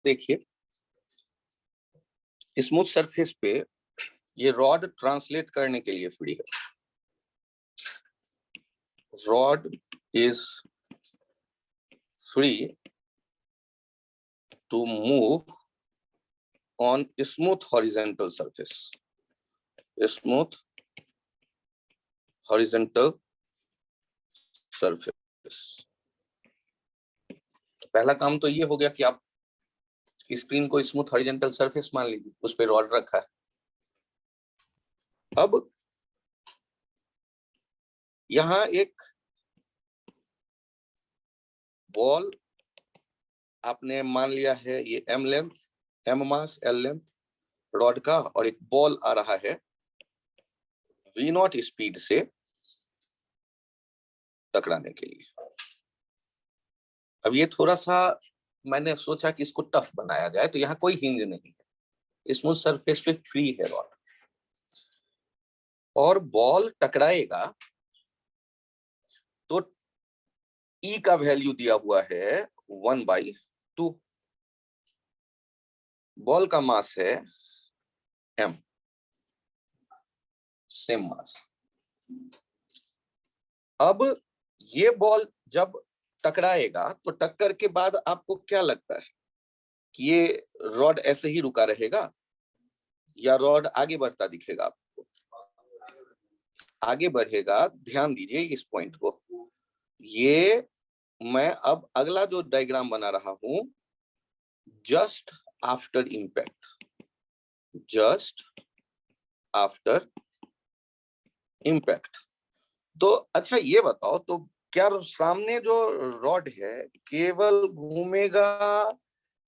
देखिए, smooth surface पे ये रॉड ट्रांसलेट करने के लिए फ्री है। Rod is free to move on smooth horizontal surface. Smooth horizontal surface. पहला काम तो ये हो गया कि आप स्क्रीन को स्मूथ हॉरिजॉन्टल सरफेस मान लीजिए, उस पे रॉड रखा है। अब यहां एक बॉल आपने मान लिया है, ये एम लेंथ, एम मास, एल लेंथ रॉड का, और एक बॉल आ रहा है वी नॉट स्पीड से टकराने के लिए। अब ये थोड़ा सा मैंने सोचा कि इसको टफ बनाया जाए, तो यहाँ कोई हिंज नहीं है, स्मूथ सरफेस पे फ्री है रॉड, और बॉल टकराएगा तो ई का वैल्यू दिया हुआ है 1/2। बॉल का मास है m, सेम मास। अब ये बॉल जब टकराएगा तो टक्कर के बाद आपको क्या लगता है कि ये रॉड ऐसे ही रुका रहेगा या रॉड आगे बढ़ता दिखेगा आपको? आगे बढ़ेगा। ध्यान दीजिए इस पॉइंट को। ये मैं अब अगला जो डायग्राम बना रहा हूं, just after impact, just after impact. तो अच्छा ये बताओ, तो क्या सामने जो रॉड है केवल घूमेगा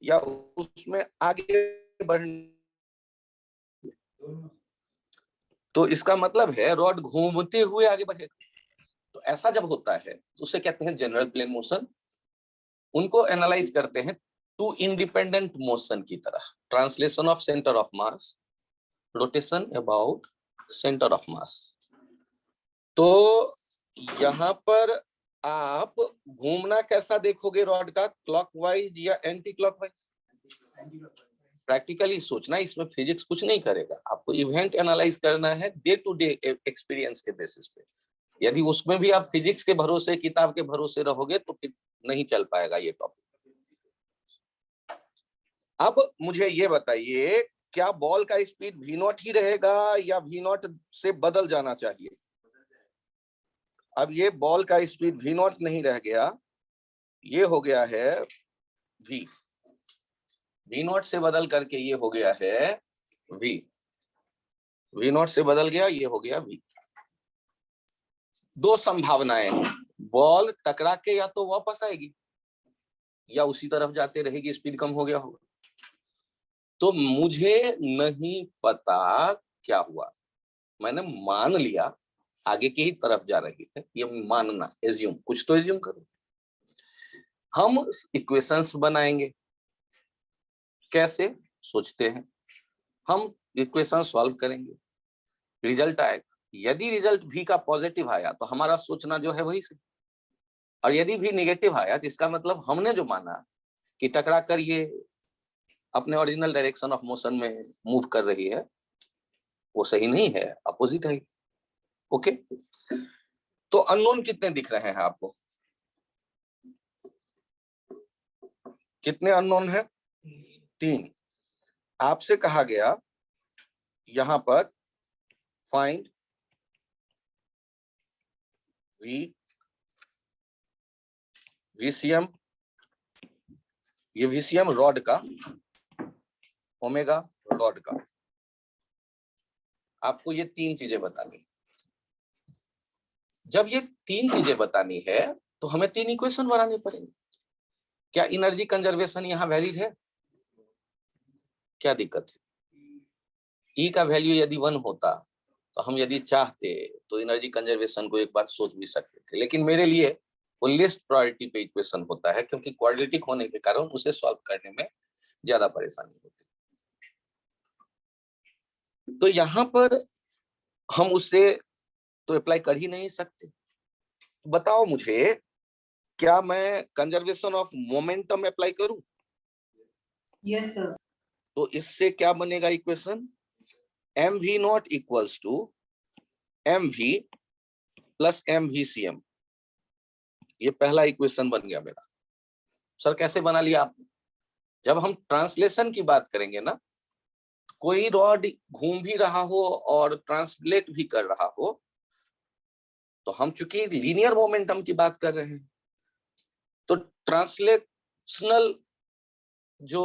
या उसमें आगे बढ़ने? तो इसका मतलब है रॉड घूमते हुए आगे बढ़ेगा। तो ऐसा जब होता है तो उसे कहते हैं जनरल प्लेन मोशन। उनको एनालाइज करते हैं टू इंडिपेंडेंट मोशन की तरह, translation of centre of mass, rotation about centre of मास। तो यहाँ पर आप घूमना कैसा देखोगे रॉड का, क्लॉकवाइज या एंटी क्लॉकवाइज? प्रैक्टिकली सोचना, इसमें फिजिक्स कुछ नहीं करेगा, आपको इवेंट एनालाइज करना है डे टू डे एक्सपीरियंस के बेसिस पे। यदि उसमें भी आप फिजिक्स के भरोसे, किताब के भरोसे रहोगे तो फिर नहीं चल पाएगा ये टॉपिक। अब मुझे ये बताइए, क्या बॉल का स्पीड v नॉट ही रहेगा या v नॉट से बदल जाना चाहिए? अब ये बॉल का स्पीड v नॉट नहीं रह गया, ये हो गया है v नॉट से बदल करके ये हो गया है v नॉट से बदल गया, ये हो गया v। दो संभावनाएं हैं, बॉल टकरा के या तो वापस आएगी या उसी तरफ जाते रहेगी, स्पीड कम हो गया होगा। तो मुझे नहीं पता क्या हुआ, मैंने मान लिया आगे की ही तरफ जा रही है, ये मानना, एज्यूम, कुछ तो एज्यूम करो। हम इक्वेशंस बनाएंगे, कैसे सोचते हैं, हम इक्वेशन सॉल्व करेंगे, रिजल्ट आएगा। यदि रिजल्ट v का पॉजिटिव आया तो हमारा सोचना जो है वही से, और यदि v नेगेटिव आया तो इसका मतलब हमने जो माना कि टकरा कर ये अपने ओरिजिनल डायरेक्शन ऑफ मोशन में मूव कर रही है, वो सही नहीं है, अपोजिट है। ओके, तो अननोन कितने दिख रहे हैं आपको? कितने अननोन है? 3। आपसे कहा गया यहां पर फाइंड VCM, ये VCM रॉड का, ओमेगा रॉड का। आपको ये 3 चीजें बतानी। जब ये 3 चीजें बतानी है तो हमें 3 इक्वेशन बनाने पड़ेंगे। क्या एनर्जी कंजर्वेशन यहाँ वैलिड है? क्या दिक्कत है? ई का वैल्यू यदि 1 होता तो हम यदि चाहते तो एनर्जी कंजर्वेशन को एक बार सोच भी सकते थे, लेकिन मेरे लिए वो लिस्ट प्रायोरिटी पे इक्वेशन होता है, क्योंकि क्वाड्रेटिक होने के कारण उसे सॉल्व करने में ज्यादा परेशानी होती है। तो यहाँ पर हम उससे तो अप्लाई कर ही नहीं सकते। बताओ मुझे, क्या मैं कंजर्वेशन ऑफ मोमेंटम अप्लाई करूं? Yes sir. तो इससे क्या बनेगा equation, m we not equals to m v plus M v c m. ये पहला इक्वेशन बन गया मेरा। सर कैसे बना लिया आपने? जब हम ट्रांसलेशन की बात करेंगे ना, कोई रॉड घूम भी रहा हो और ट्रांसलेट भी कर रहा हो, तो हम चूंकि लीनियर मोमेंटम की बात कर रहे हैं, तो ट्रांसलेशनल जो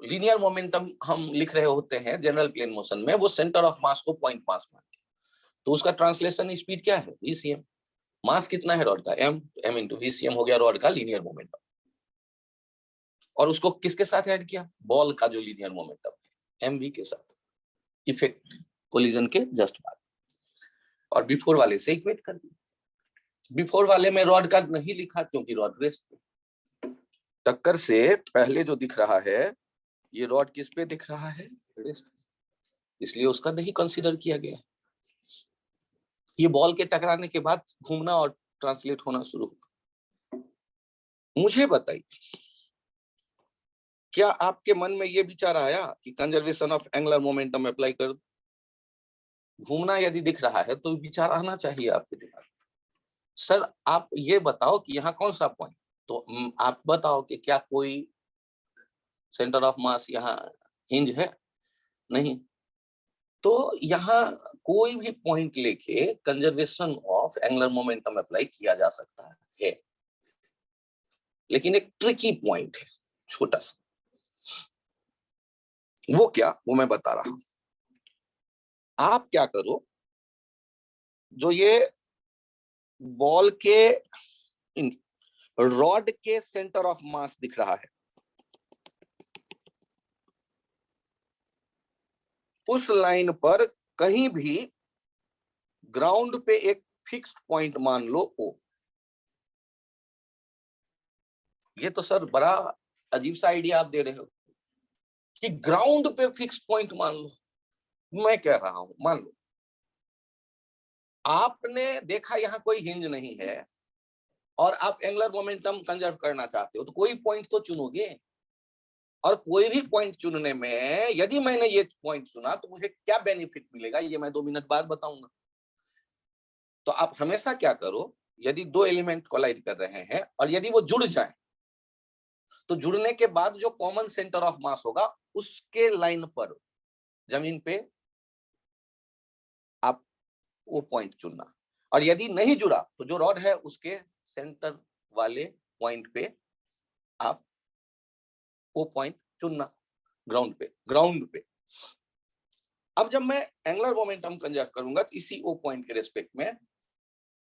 लीनियर मोमेंटम हम लिख रहे होते हैं जनरल प्लेन मोशन में, वो सेंटर ऑफ मास को पॉइंट मास मान के, तो उसका ट्रांसलेशन स्पीड क्या है, वीसीएम। मास कितना है रॉड का, एम, एम इंटू वीसीएम हो गया रॉड का लीनियर मोमेंटम। और उसको किसके साथ ऐड किया, बॉल का जो लीनियर मोमेंटम है एम वी के साथ, इफेक्ट कोलिजन के जस्ट बाद, और बिफोर वाले से इक्वेट कर दिया। बिफोर वाले में रॉड का नहीं लिखा क्योंकि रॉड रेस्ट पे, टक्कर से पहले जो दिख रहा है ये रॉड किस पे दिख रहा है, रेस्ट, इसलिए उसका नहीं कंसीडर किया गया। ये बॉल के टकराने के बाद घूमना और ट्रांसलेट होना शुरू हुआ। मुझे बताइए, क्या आपके मन में ये विचार आया कि conservation of angular momentum apply कर? घूमना यदि दिख रहा है तो विचार आना चाहिए आपके दिमाग में, सर आप ये बताओ कि यहाँ कौन सा पॉइंट, तो आप बताओ कि क्या कोई सेंटर ऑफ मास यहाँ हिंज है, नहीं, तो यहाँ कोई भी पॉइंट लेके conservation of angular momentum apply किया जा सकता है, लेकिन एक ट्रिकी पॉइंट है छोटा सा। वो क्या, वो मैं बता रहा हूं। आप क्या करो, जो ये बॉल के रॉड के सेंटर ऑफ मास दिख रहा है, उस लाइन पर कहीं भी ग्राउंड पे एक फिक्स्ड पॉइंट मान लो ओ। ये तो सर बड़ा अजीब सा आइडिया आप दे रहे हो कि ग्राउंड पे फिक्स्ड पॉइंट मान लो। मैं कह रहा हूं, मान लो आपने देखा यहां कोई हिंज नहीं है और आप एंगुलर मोमेंटम कंजर्व करना चाहते हो, तो कोई पॉइंट तो चुनोगे, और कोई भी पॉइंट चुनने में यदि मैंने ये पॉइंट चुना तो मुझे क्या बेनिफिट मिलेगा, ये मैं 2 मिनट बाद बताऊंगा। तो आप हमेशा क्या करो, यदि दो एलिमेंट कोलाइड कर रहे हैं और यदि वो जुड़ जाएं, तो जुड़ने के बाद जो कॉमन सेंटर ऑफ मास होगा उसके लाइन पर जमीन पे आप वो पॉइंट चुनना, और यदि नहीं जुड़ा तो जो रॉड है उसके सेंटर वाले पॉइंट पे आप वो पॉइंट चुनना, ग्राउंड पे। अब जब मैं एंगुलर मोमेंटम कंजर्व करूंगा तो इसी ओ पॉइंट के रेस्पेक्ट में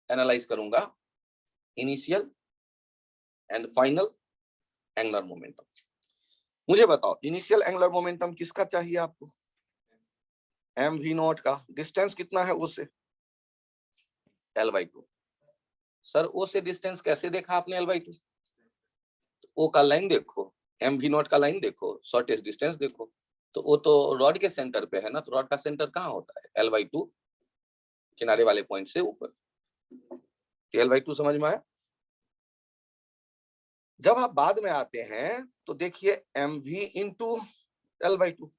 एनालाइज करूंगा initial and final angular momentum. मुझे बताओ इनिशियल एंगुलर मोमेंटम किसका चाहिए आपको, एम वी नॉट का। डिस्टेंस कितना है ओ से, L/2। सर ओ से डिस्टेंस कैसे देखा आपने L/2? ओ का लाइन देखो, एम वी नॉट का लाइन देखो, शॉर्टेस्ट डिस्टेंस देखो, तो वो तो रॉड के सेंटर पे है ना, तो रॉड का सेंटर कहाँ होता है, L/2 किनारे वाले पॉइंट से ऊपर। L/2 समझ में आया? जब आप बाद में आते हैं तो देखिए mv इंटू L/2।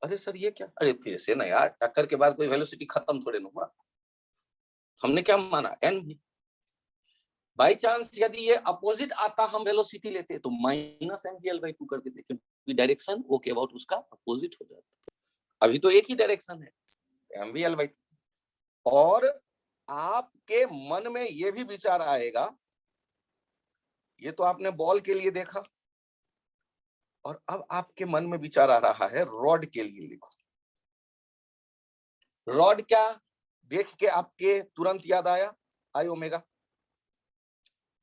अरे सर ये क्या, अरे फिर से ना यार, टक्कर के बाद कोई वेलोसिटी खत्म थोड़े ना हुआ, हमने क्या माना एन। बाई चांस यदि ये अपोजिट आता हम वेलोसिटी लेते तो माइनस mv/2 कर देते, क्योंकि डायरेक्शन वो के अबाउट उसका अपोजिट हो जाता। अभी तो एक ही डायरेक्शन है mv/2। और आपके मन में ये भी विचार आएगा, ये तो आपने बॉल के लिए देखा, और अब आपके मन में विचार आ रहा है रॉड के लिए लिखो। रॉड क्या देख के आपके तुरंत याद आया, आई ओमेगा,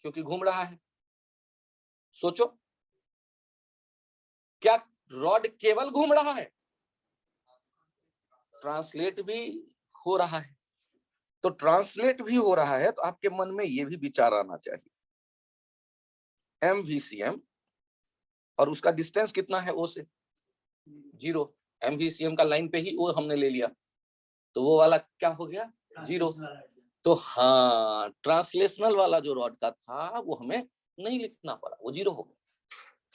क्योंकि घूम रहा है। सोचो, क्या रॉड केवल घूम रहा है, ट्रांसलेट भी हो रहा है। तो ट्रांसलेट भी हो रहा है तो आपके मन में यह भी विचार आना चाहिए MVCM, और उसका डिस्टेंस कितना है ओ से, 0। MVCM का लाइन पे ही वो हमने ले लिया, तो वो वाला क्या हो गया, 0। तो हाँ, ट्रांसलेशनल वाला जो रॉड का था वो हमें नहीं लिखना पड़ा, वो 0 हो गया।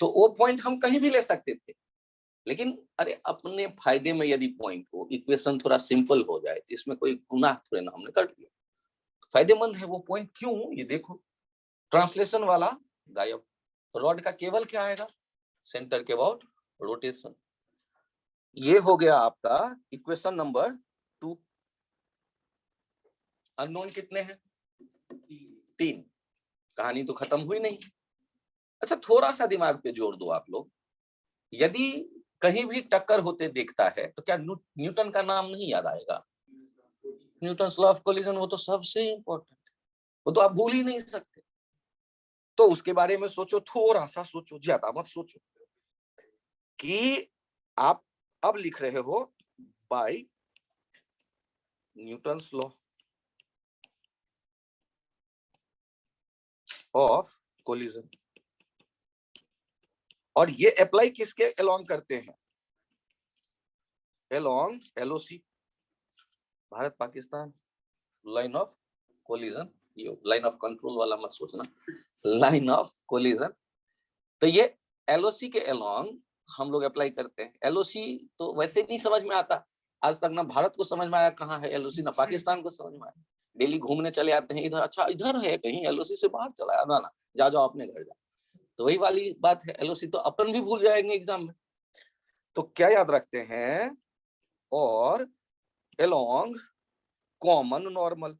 तो वो पॉइंट हम कहीं भी ले सकते थे, लेकिन अरे अपने फायदे में यदि पॉइंट हो, इक्वेशन थोड़ा सिंपल हो जाए, तो इसमें कोई गुनाह थोड़े ना हमने कर दिया, फायदेमंद है वो पॉइंट। क्यों? ये देखो, ट्रांसलेशन वाला गायब, रॉड का केवल क्या आएगा? सेंटर के अबाउट रोटेशन। ये हो गया आपका इक्वेशन नंबर 2। अननोन कितने हैं? 3। कहानी तो खत्म हुई नहीं। अच्छा, थोड़ा सा दिमाग पे जोर दो आप लोग। यदि कहीं भी टक्कर होते देखता है तो क्या न्यूटन का नाम नहीं याद आएगा? न्यूटन्स लॉ ऑफ कोलिजन, वो तो सबसे इंपॉर्टेंट, वो तो आप भूल ही नहीं सकते। तो उसके बारे में सोचो, थोड़ा सा सोचो, ज्यादा मत सोचो। कि आप अब लिख रहे हो by Newton's law of collision, और ये अप्लाई किसके अलोंग करते हैं? Along LOC, Bharat Pakistan line of collision. ये लाइन ऑफ कंट्रोल वाला मत सोचना, लाइन ऑफ कोलिजन। तो ये एलओसी के अलोंग हम लोग अप्लाई करते हैं। एलओसी तो वैसे नहीं समझ में आता, आज तक ना भारत को समझ में आया कहाँ है एलओसी, ना पाकिस्तान को समझ में आया। डेली घूमने चले आते हैं इधर, अच्छा इधर है कहीं, एलओसी से बाहर चला आना ना, जा जाओ अपने घर जा। तो वही वाली बात है, एलओसी तो अपन भी भूल जाएंगे एग्जाम में। तो क्या याद रखते हैं? और अलोंग कॉमन नॉर्मल।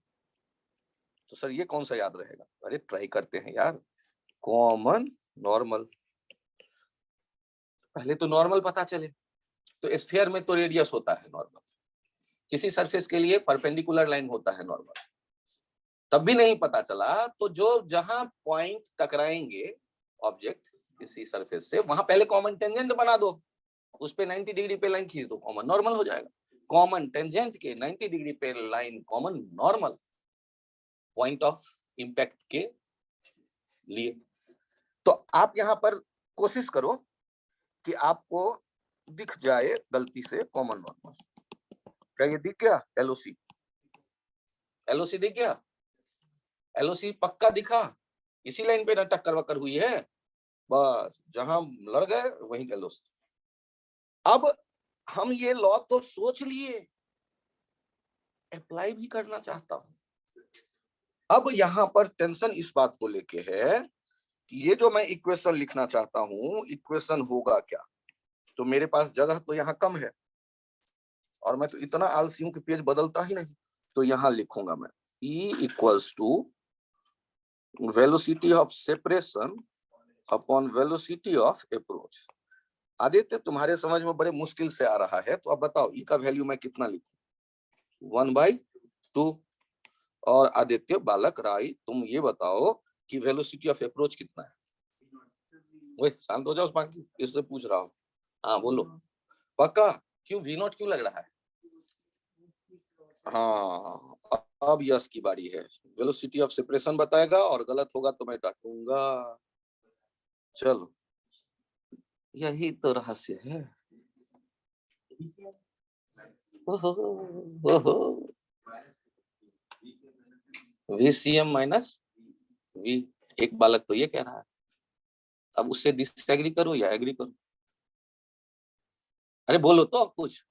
तो सर ये कौन सा याद रहेगा? अरे ट्राई करते हैं यार, कॉमन नॉर्मल। पहले तो नॉर्मल पता चले। तो स्फीयर में तो रेडियस होता है नॉर्मल, किसी सरफेस के लिए परपेंडिकुलर लाइन होता है नॉर्मल। तब भी नहीं पता चला तो जो जहां पॉइंट टकराएंगे ऑब्जेक्ट किसी सरफेस से, वहां पहले कॉमन टेंजेंट बना दो, उस पे 90 डिग्री पे लाइन खींच दो, कॉमन नॉर्मल हो जाएगा। कॉमन टेंजेंट के 90 डिग्री पे line common normal, point of impact के लिए। तो आप यहां पर कोशिश करो कि आपको दिख जाए गलती से कॉमन नॉर्मल। क्या ये दिख गया? एलओसी, एलओसी दिख गया? एलओसी पक्का दिखा? इसी लाइन पे ना टक्कर वक्कर हुई है, बस जहां लड़ गए वहीं एलओसी। अब हम ये लॉ तो सोच लिए, अप्लाई भी करना चाहता हूं। अब यहां पर टेंशन इस बात को लेके है कि ये जो मैं इक्वेशन लिखना चाहता हूं, इक्वेशन होगा क्या? तो मेरे पास जगह तो यहाँ कम है, और मैं तो इतना आलसी हूं कि पेज बदलता ही नहीं। तो यहां लिखूंगा मैं E equals to velocity of separation upon velocity of approach. Aditya तुम्हारे समझ में बड़े मुश्किल से आ रहा है, तो अब बताओ E का वैल्यू मैं कितना लिखूं? 1/2। और आदित्य बालक राय, तुम ये बताओ कि वेलोसिटी ऑफ अप्रोच कितना है? वही शांत हो जाओ, बाकी इससे पूछ रहा हूँ। हाँ बोलो पक्का। क्यों V0 क्यों लग रहा है? हाँ, अब यस की बारी है। वेलोसिटी ऑफ सेपरेशन बताएगा, और गलत होगा तो मैं डांटूंगा। चलो, यही तो रहस्य है। VCM माइनस V, एक बालक तो ये कह रहा है। अब उससे डिसएग्री करो या एग्री करो? अरे बोलो तो कुछ,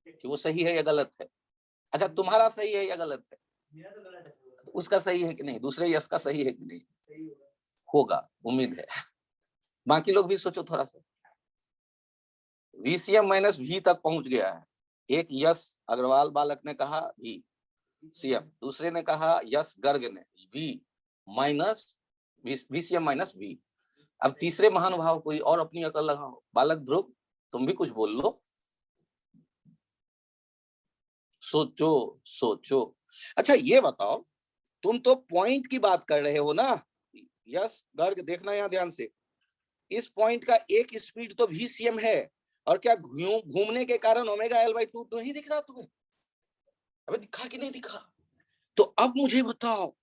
कि वो सही है या गलत है। अच्छा तुम्हारा सही है या गलत है? तो उसका सही है कि नहीं? दूसरे यस का सही है कि नहीं? होगा, उम्मीद है। बाकी लोग भी सोचो थोड़ा सा। VCM माइनस V तक पहुंच गया है। एक यस अग्रवाल बालक ने कहा VCM, दूसरे ने कहा यस गर्ग ने V minus VCM minus V। अब तीसरे महानुभाव कोई और अपनी अकल लगाओ। बालक ध्रुव, तुम भी कुछ बोल लो, सोचो सोचो। अच्छा ये बताओ, तुम तो पॉइंट की बात कर रहे हो ना? यस गर्ग, देखना यहाँ ध्यान से, इस पॉइंट का एक स्पीड तो VCM है, और क्या घूमने के कारण ओमेगा L/2 नहीं दिख रहा तुम्हें? अबे दिखा कि नहीं दिखा? तो अब मुझे बताओ,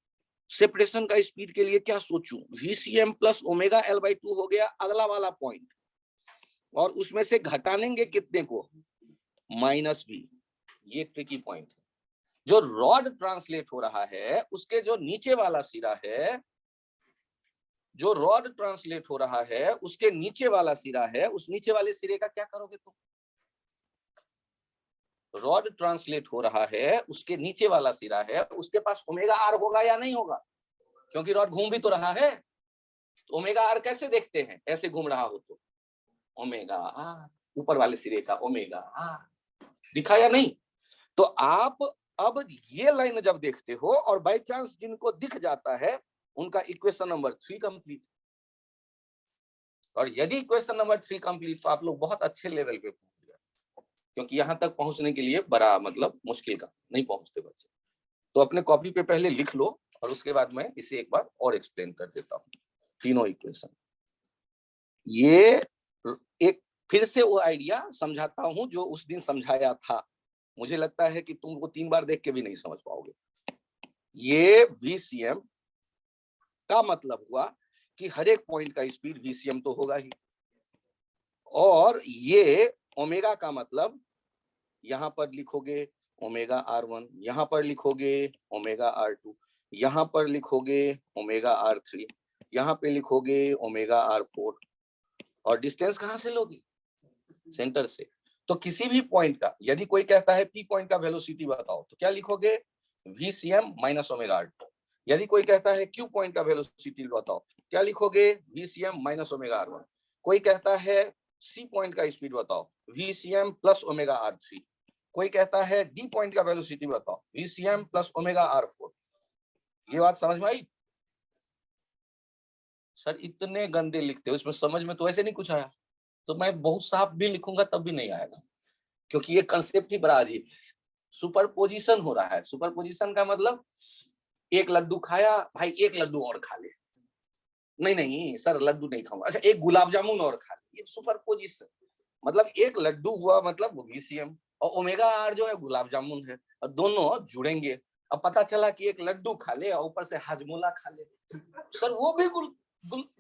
सेपरेशन का स्पीड के लिए क्या सोचूं? VCM प्लस ओमेगा L/2 हो गया अगला वाला पॉइंट, और उसमें से घटानेंगे कितने को? -V। ये ट्रिकी पॉइंट है। जो रॉड ट्रांसलेट हो रहा है उसके जो नीचे वाला सिरा है जो रॉड ट्रांसलेट हो रहा है उसके नीचे वाला सिरा है, उस नीचे वाले सिरे का क्या करोगे तुम? रॉड ट्रांसलेट हो रहा है, उसके नीचे वाला सिरा है, उसके पास ओमेगा आर होगा या नहीं होगा? क्योंकि रॉड घूम भी तो रहा है। तो ओमेगा आर कैसे देखते हैं? ऐसे घूम रहा हो तो ओमेगा आर, ऊपर वाले सिरे का ओमेगा आर, दिखा या नहीं? तो आप अब ये लाइन जब देखते हो और बाय चांस जिनको दिख जाता है उनका इक्वेशन नंबर 3 कंप्लीट। और यदि इक्वेशन नंबर 3 कंप्लीट तो आप लोग बहुत अच्छे लेवल पे पहुंच गए, क्योंकि यहां तक पहुंचने के लिए बड़ा मतलब मुश्किल का नहीं पहुंचते बच्चे। तो अपने कॉपी पे पहले लिख लो और उसके बाद मैं इसे एक बार और एक्सप्लेन कर देता हूँ तीनों इक्वेशन। ये एक फिर से वो आइडिया समझाता हूं जो उस दिन समझाया था। मुझे लगता है कि तुम वो 3 बार देख के भी नहीं समझ पाओगे। ये VCM का मतलब हुआ कि हर एक पॉइंट का स्पीड VCM तो होगा ही, और ये ओमेगा का मतलब यहां पर लिखोगे ओमेगा R1, यहां पर लिखोगे ओमेगा R2, यहां पर लिखोगे ओमेगा R3, यहां पे लिखोगे ओमेगा R4। और डिस्टेंस कहां से लोगे? सेंटर से। तो किसी भी पॉइंट का यदि कोई कहता है P पॉइंट का वेलोसिटी बताओ तो क्या लिखोगे? VCM minus omega R2। यदि कोई कहता है Q पॉइंट का वेलोसिटी बताओ क्या लिखोगे? VCM minus omega R1। कोई कहता है C पॉइंट का स्पीड बताओ, VCM प्लस ओमेगा R3। कोई कहता है D पॉइंट का वेलोसिटी बताओ, VCM प्लस ओमेगा R4। ये बात समझ में आई? सर इतने गंदे लिखते हो, इसमें समझ में तो ऐसे नहीं कुछ आया। तो मैं बहुत साफ भी लिखूंगा तब भी नहीं आएगा, क्योंकि ये कंसेप्ट ही बड़ा अजीब है। सुपरपोजिशन हो रहा है। सुपरपोजिशन का मतलब एक लड्डू खाया, भाई एक लड्डू और खा ले। नहीं नहीं सर लड्डू नहीं खाऊंगा, अच्छा एक गुलाब जामुन और खा ले। ये सुपरपोजिशन मतलब एक लड्डू हुआ मतलब VCM, और ओमेगा आर जो है गुलाब जामुन है, और दोनों जुड़ेंगे। अब पता चला कि एक लड्डू खा ले और ऊपर से हाजमोला खा ले, सर वो भी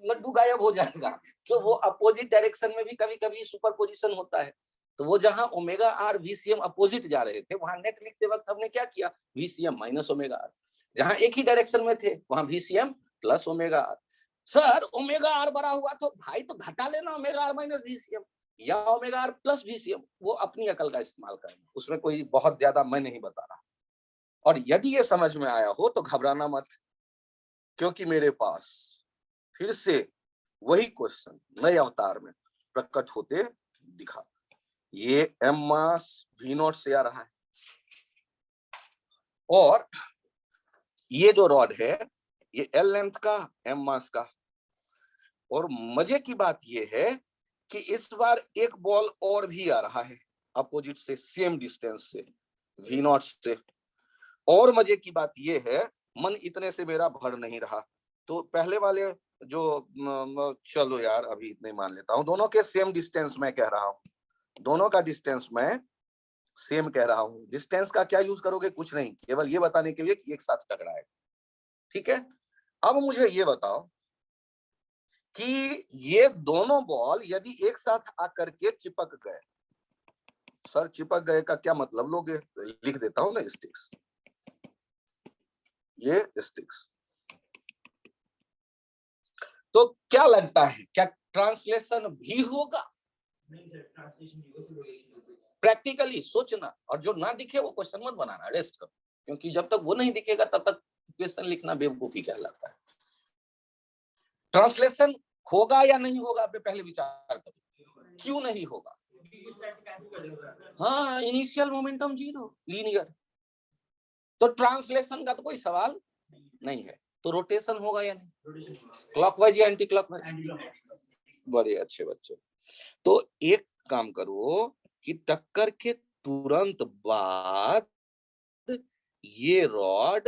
लड्डू गायब हो जाएगा। तो वो अपोजिट डायरेक्शन में भी कभी कभी सुपरपोजिशन होता है। तो वो जहां ओमेगा आर VCM अपोजिट जा रहे थे, वहां नेट लिखते वक्त हमने क्या किया? VCM minus omega r. जहां एक ही डायरेक्शन में थे वहां VCM plus omega r. Sir omega r बड़ा हुआ तो भाई तो घटा लेना ओमेगा आर माइनस VCM या ओमेगा आर प्लस VCM। वो अपनी अकल का इस्तेमाल करेंगे, उसमें कोई बहुत ज्यादा मैं नहीं बता रहा। और यदि ये समझ में आया हो तो घबराना मत, क्योंकि मेरे पास फिर से वही क्वेश्चन नए अवतार में प्रकट होते दिखा। ये M मास V0 से आ रहा है, और ये जो रॉड है ये L लेंथ का M मास का। और मजे की बात ये है कि इस बार एक बॉल और भी आ रहा है अपोजिट से, सेम डिस्टेंस से, V0 से। और मजे की बात ये है, मन इतने से मेरा भर नहीं रहा। तो पहले वाले जो चलो यार अभी इतने मान लेता हूं, दोनों के सेम डिस्टेंस मैं कह रहा हूं, दोनों का डिस्टेंस मैं सेम कह रहा हूं। डिस्टेंस का क्या यूज करोगे? कुछ नहीं, केवल ये बताने के लिए कि एक साथ टकराए। ठीक है, अब मुझे ये बताओ कि ये दोनों बॉल यदि एक साथ आकर के चिपक गए, सर चिपक गए का क्या मतलब लोगे? लिख देता हूं ना, स्टिक्स, ये स्टिक्स। तो क्या लगता है, क्या ट्रांसलेशन भी होगा? नहीं सर, ट्रांसलेशन प्रैक्टिकली सोचना, और जो ना दिखे वो क्वेश्चन मत बनाना, रेस्ट करो, क्योंकि जब तक वो नहीं दिखेगा तब तक क्वेश्चन लिखना बेवकूफी कहलाता है। ट्रांसलेशन होगा या नहीं होगा पे पहले विचार करो। क्यों नहीं होगा? हाँ, इनिशियल मोमेंटम जीरो, लीनियर। तो ट्रांसलेशन का तो कोई सवाल नहीं है। तो रोटेशन होगा या नहीं? क्लॉकवाइज या एंटी क्लॉकवाइज? बड़े अच्छे बच्चे। तो एक काम करो कि टक्कर के तुरंत बाद ये रॉड,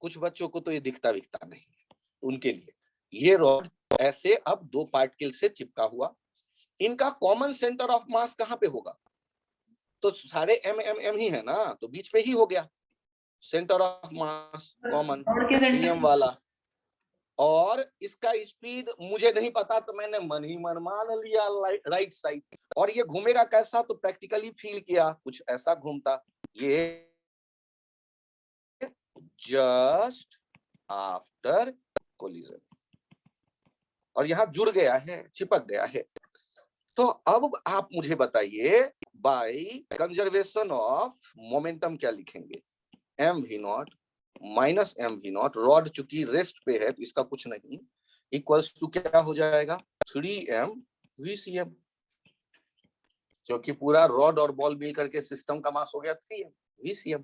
कुछ बच्चों को तो ये दिखता विखता नहीं, उनके लिए ये रॉड ऐसे अब दो पार्टिकल से चिपका हुआ, इनका कॉमन सेंटर ऑफ मास कहां पे होगा? तो सारे एम एम एम ही है ना, तो बीच पे ही हो गया centre of mass common VM वाला। और इसका स्पीड मुझे नहीं पता, तो मैंने मन ही मन मान लिया राइट साइड। और ये घूमेगा कैसा? तो प्रैक्टिकली फील किया, कुछ ऐसा घूमता, ये जस्ट आफ्टर कोलिजन। और यहाँ जुड़ गया है, चिपक गया है। तो अब आप मुझे बताइए बाय कंजर्वेशन ऑफ मोमेंटम क्या लिखेंगे, m we not minus m we not, rod चूंकि रेस्ट पे है तो इसका कुछ नहीं, इक्वल्स टू क्या हो जाएगा 3m VCM, क्योंकि पूरा रॉड और बॉल मिल करके सिस्टम का मास हो गया 3m VCM।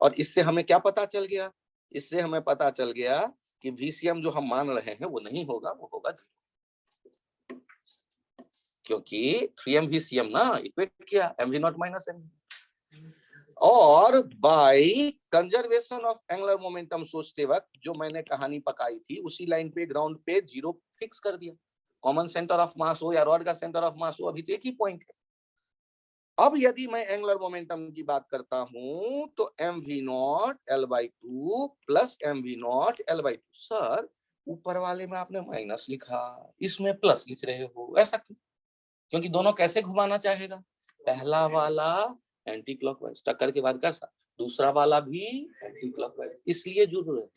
और इससे हमें क्या पता चल गया, इससे हमें पता चल गया कि VCM जो हम मान रहे हैं वो नहीं होगा, वो होगा 0, क्योंकि 3m VCM ना इक्वेट किया m v not minus m। और by conservation of angular momentum सोचते वक्त जो मैंने कहानी पकाई थी उसी लाइन पे ग्राउंड पे 0 फिक्स कर दिया, कॉमन सेंटर ऑफ मास हो या रॉड का सेंटर ऑफ मास हो, अभी तो एक ही पॉइंट है। अब यदि मैं एंगुलर मोमेंटम की बात करता हूं तो M we not L/2 plus M we not L/2। Sir ऊपर वाले में आपने माइनस लिखा, इसमें प्लस लिख रहे हो, ऐसा क्यों? क्योंकि दोनों कैसे घुमाना चाहेगा, पहला वाला एंटी क्लॉकवाइज, टक्कर के बाद कैसा, दूसरा वाला भी एंटी क्लॉकवाइज, इसलिए जुड़ रहे हैं।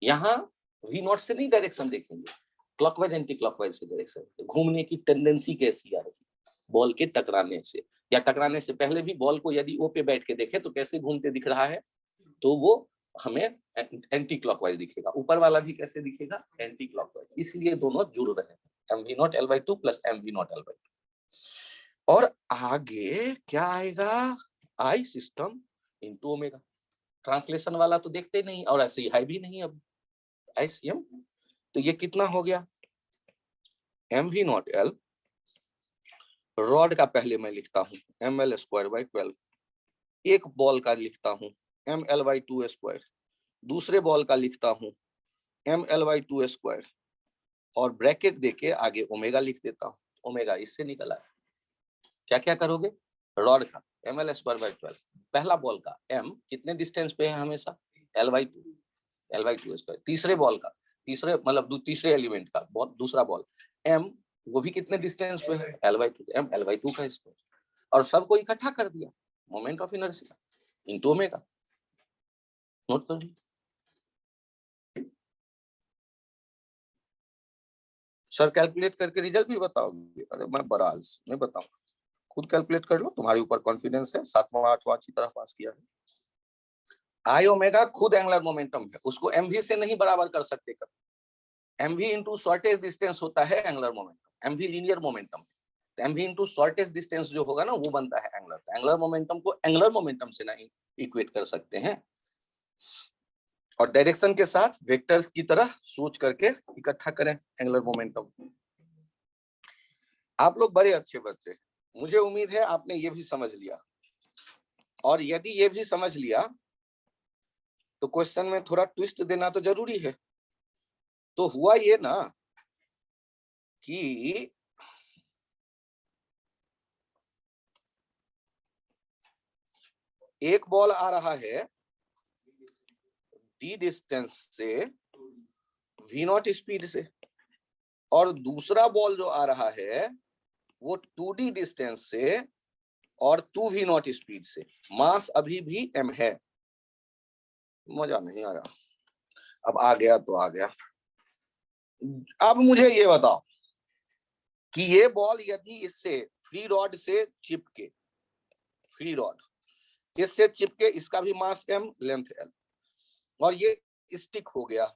यहाँ वी नॉट से नहीं डायरेक्शन देखेंगे, क्लॉकवाइज एंटी क्लॉकवाइज से डायरेक्शन, घूमने की टेंडेंसी कैसी आ रही बॉल के टकराने से, या टकराने से पहले भी बॉल को यदि ओ पे बैठ के देखे तो कैसे घूमते दिख रहा है, तो वो हमें एंटी क्लॉकवाइज दिखेगा, ऊपर वाला भी कैसे दिखेगा एंटी क्लॉकवाइज, इसलिए दोनों जुड़ रहे हैं, m we not L/2 plus M we not L/2। और आगे क्या आएगा, I system into omega, translation वाला तो देखते नहीं, और ऐसे ही है भी नहीं अब ICM। तो ये कितना हो गया, M we not L, rod का पहले मैं लिखता हूं mL²/12, एक बॉल का लिखता हूं mL/2², दूसरे बॉल का लिखता हूं mL/2², और ब्रैकेट देके आगे ओमेगा लिख देता हूं, ओमेगा इससे निकला है। क्या क्या करोगे, रॉड का mL²/12, पहला बॉल का m कितने डिस्टेंस पे है हमेशा L/2², तीसरे बॉल का, तीसरे मतलब तीसरे एलिमेंट का दूसरा बॉल m, वो भी कितने डिस्टेंस पे है L/2, m L/2 का स्क्वायर, और सबको इकट्ठा कर दिया, moment of inertia into omega, note कर लीजिए। सर कैलकुलेट करके रिजल्ट भी बताओगे, अरे मैं बराज में बताऊंगा, खुद कैलकुलेट कर लो, तुम्हारे ऊपर कॉन्फिडेंस है, 7वां 8वां अच्छी तरह पास किया है। आई ओमेगा खुद एंगुलर मोमेंटम है, उसको mv से नहीं बराबर कर सकते कभी, mv इंटू शॉर्टेज डिस्टेंस होता है angular momentum, mv linear momentum, तो mv इंटू शॉर्टेज डिस्टेंस जो होगा ना वो बनता है एंगुलर, एंगुलर मोमेंटम को एंगुलर मोमेंटम से नहीं इक्वेट कर सकते हैं, और डायरेक्शन के साथ वेक्टर्स की तरह सोच करके इकट्ठा करें एंगुलर मोमेंटम। आप लोग बड़े अच्छे बच्चे, मुझे उम्मीद है आपने ये भी समझ लिया, और यदि ये भी समझ लिया तो क्वेश्चन में थोड़ा ट्विस्ट देना तो जरूरी है। तो हुआ ये ना कि एक बॉल आ रहा है d डिस्टेंस से v नॉट स्पीड से, और दूसरा बॉल जो आ रहा है वो 2d डिस्टेंस से और 2v नॉट स्पीड से, मास अभी भी m है। मजा नहीं आया, अब आ गया तो आ गया। अब मुझे ये बताओ कि ये बॉल यदि इससे फ्री रॉड से चिपके, फ्री रॉड इससे चिपके, इसका भी मास m लेंथ l, और ये स्टिक हो गया,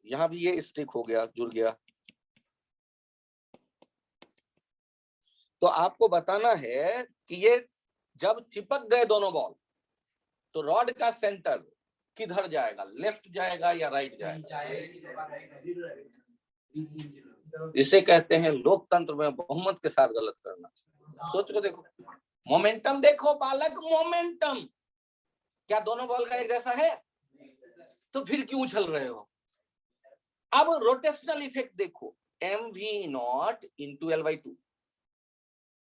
यहां भी ये स्टिक हो गया, जुड़ गया, तो आपको बताना है कि ये जब चिपक गए दोनों बॉल तो रॉड का सेंटर किधर जाएगा, लेफ्ट जाएगा या राइट जाएगा। इसे कहते हैं लोकतंत्र में बहुमत के साथ गलत करना। सोच के देखो, मोमेंटम देखो बालक, मोमेंटम क्या दोनों बॉल का एक जैसा है, तो फिर क्यों उछल रहे हो। अब रोटेशनल इफेक्ट देखो, mv नॉट इंटू L/2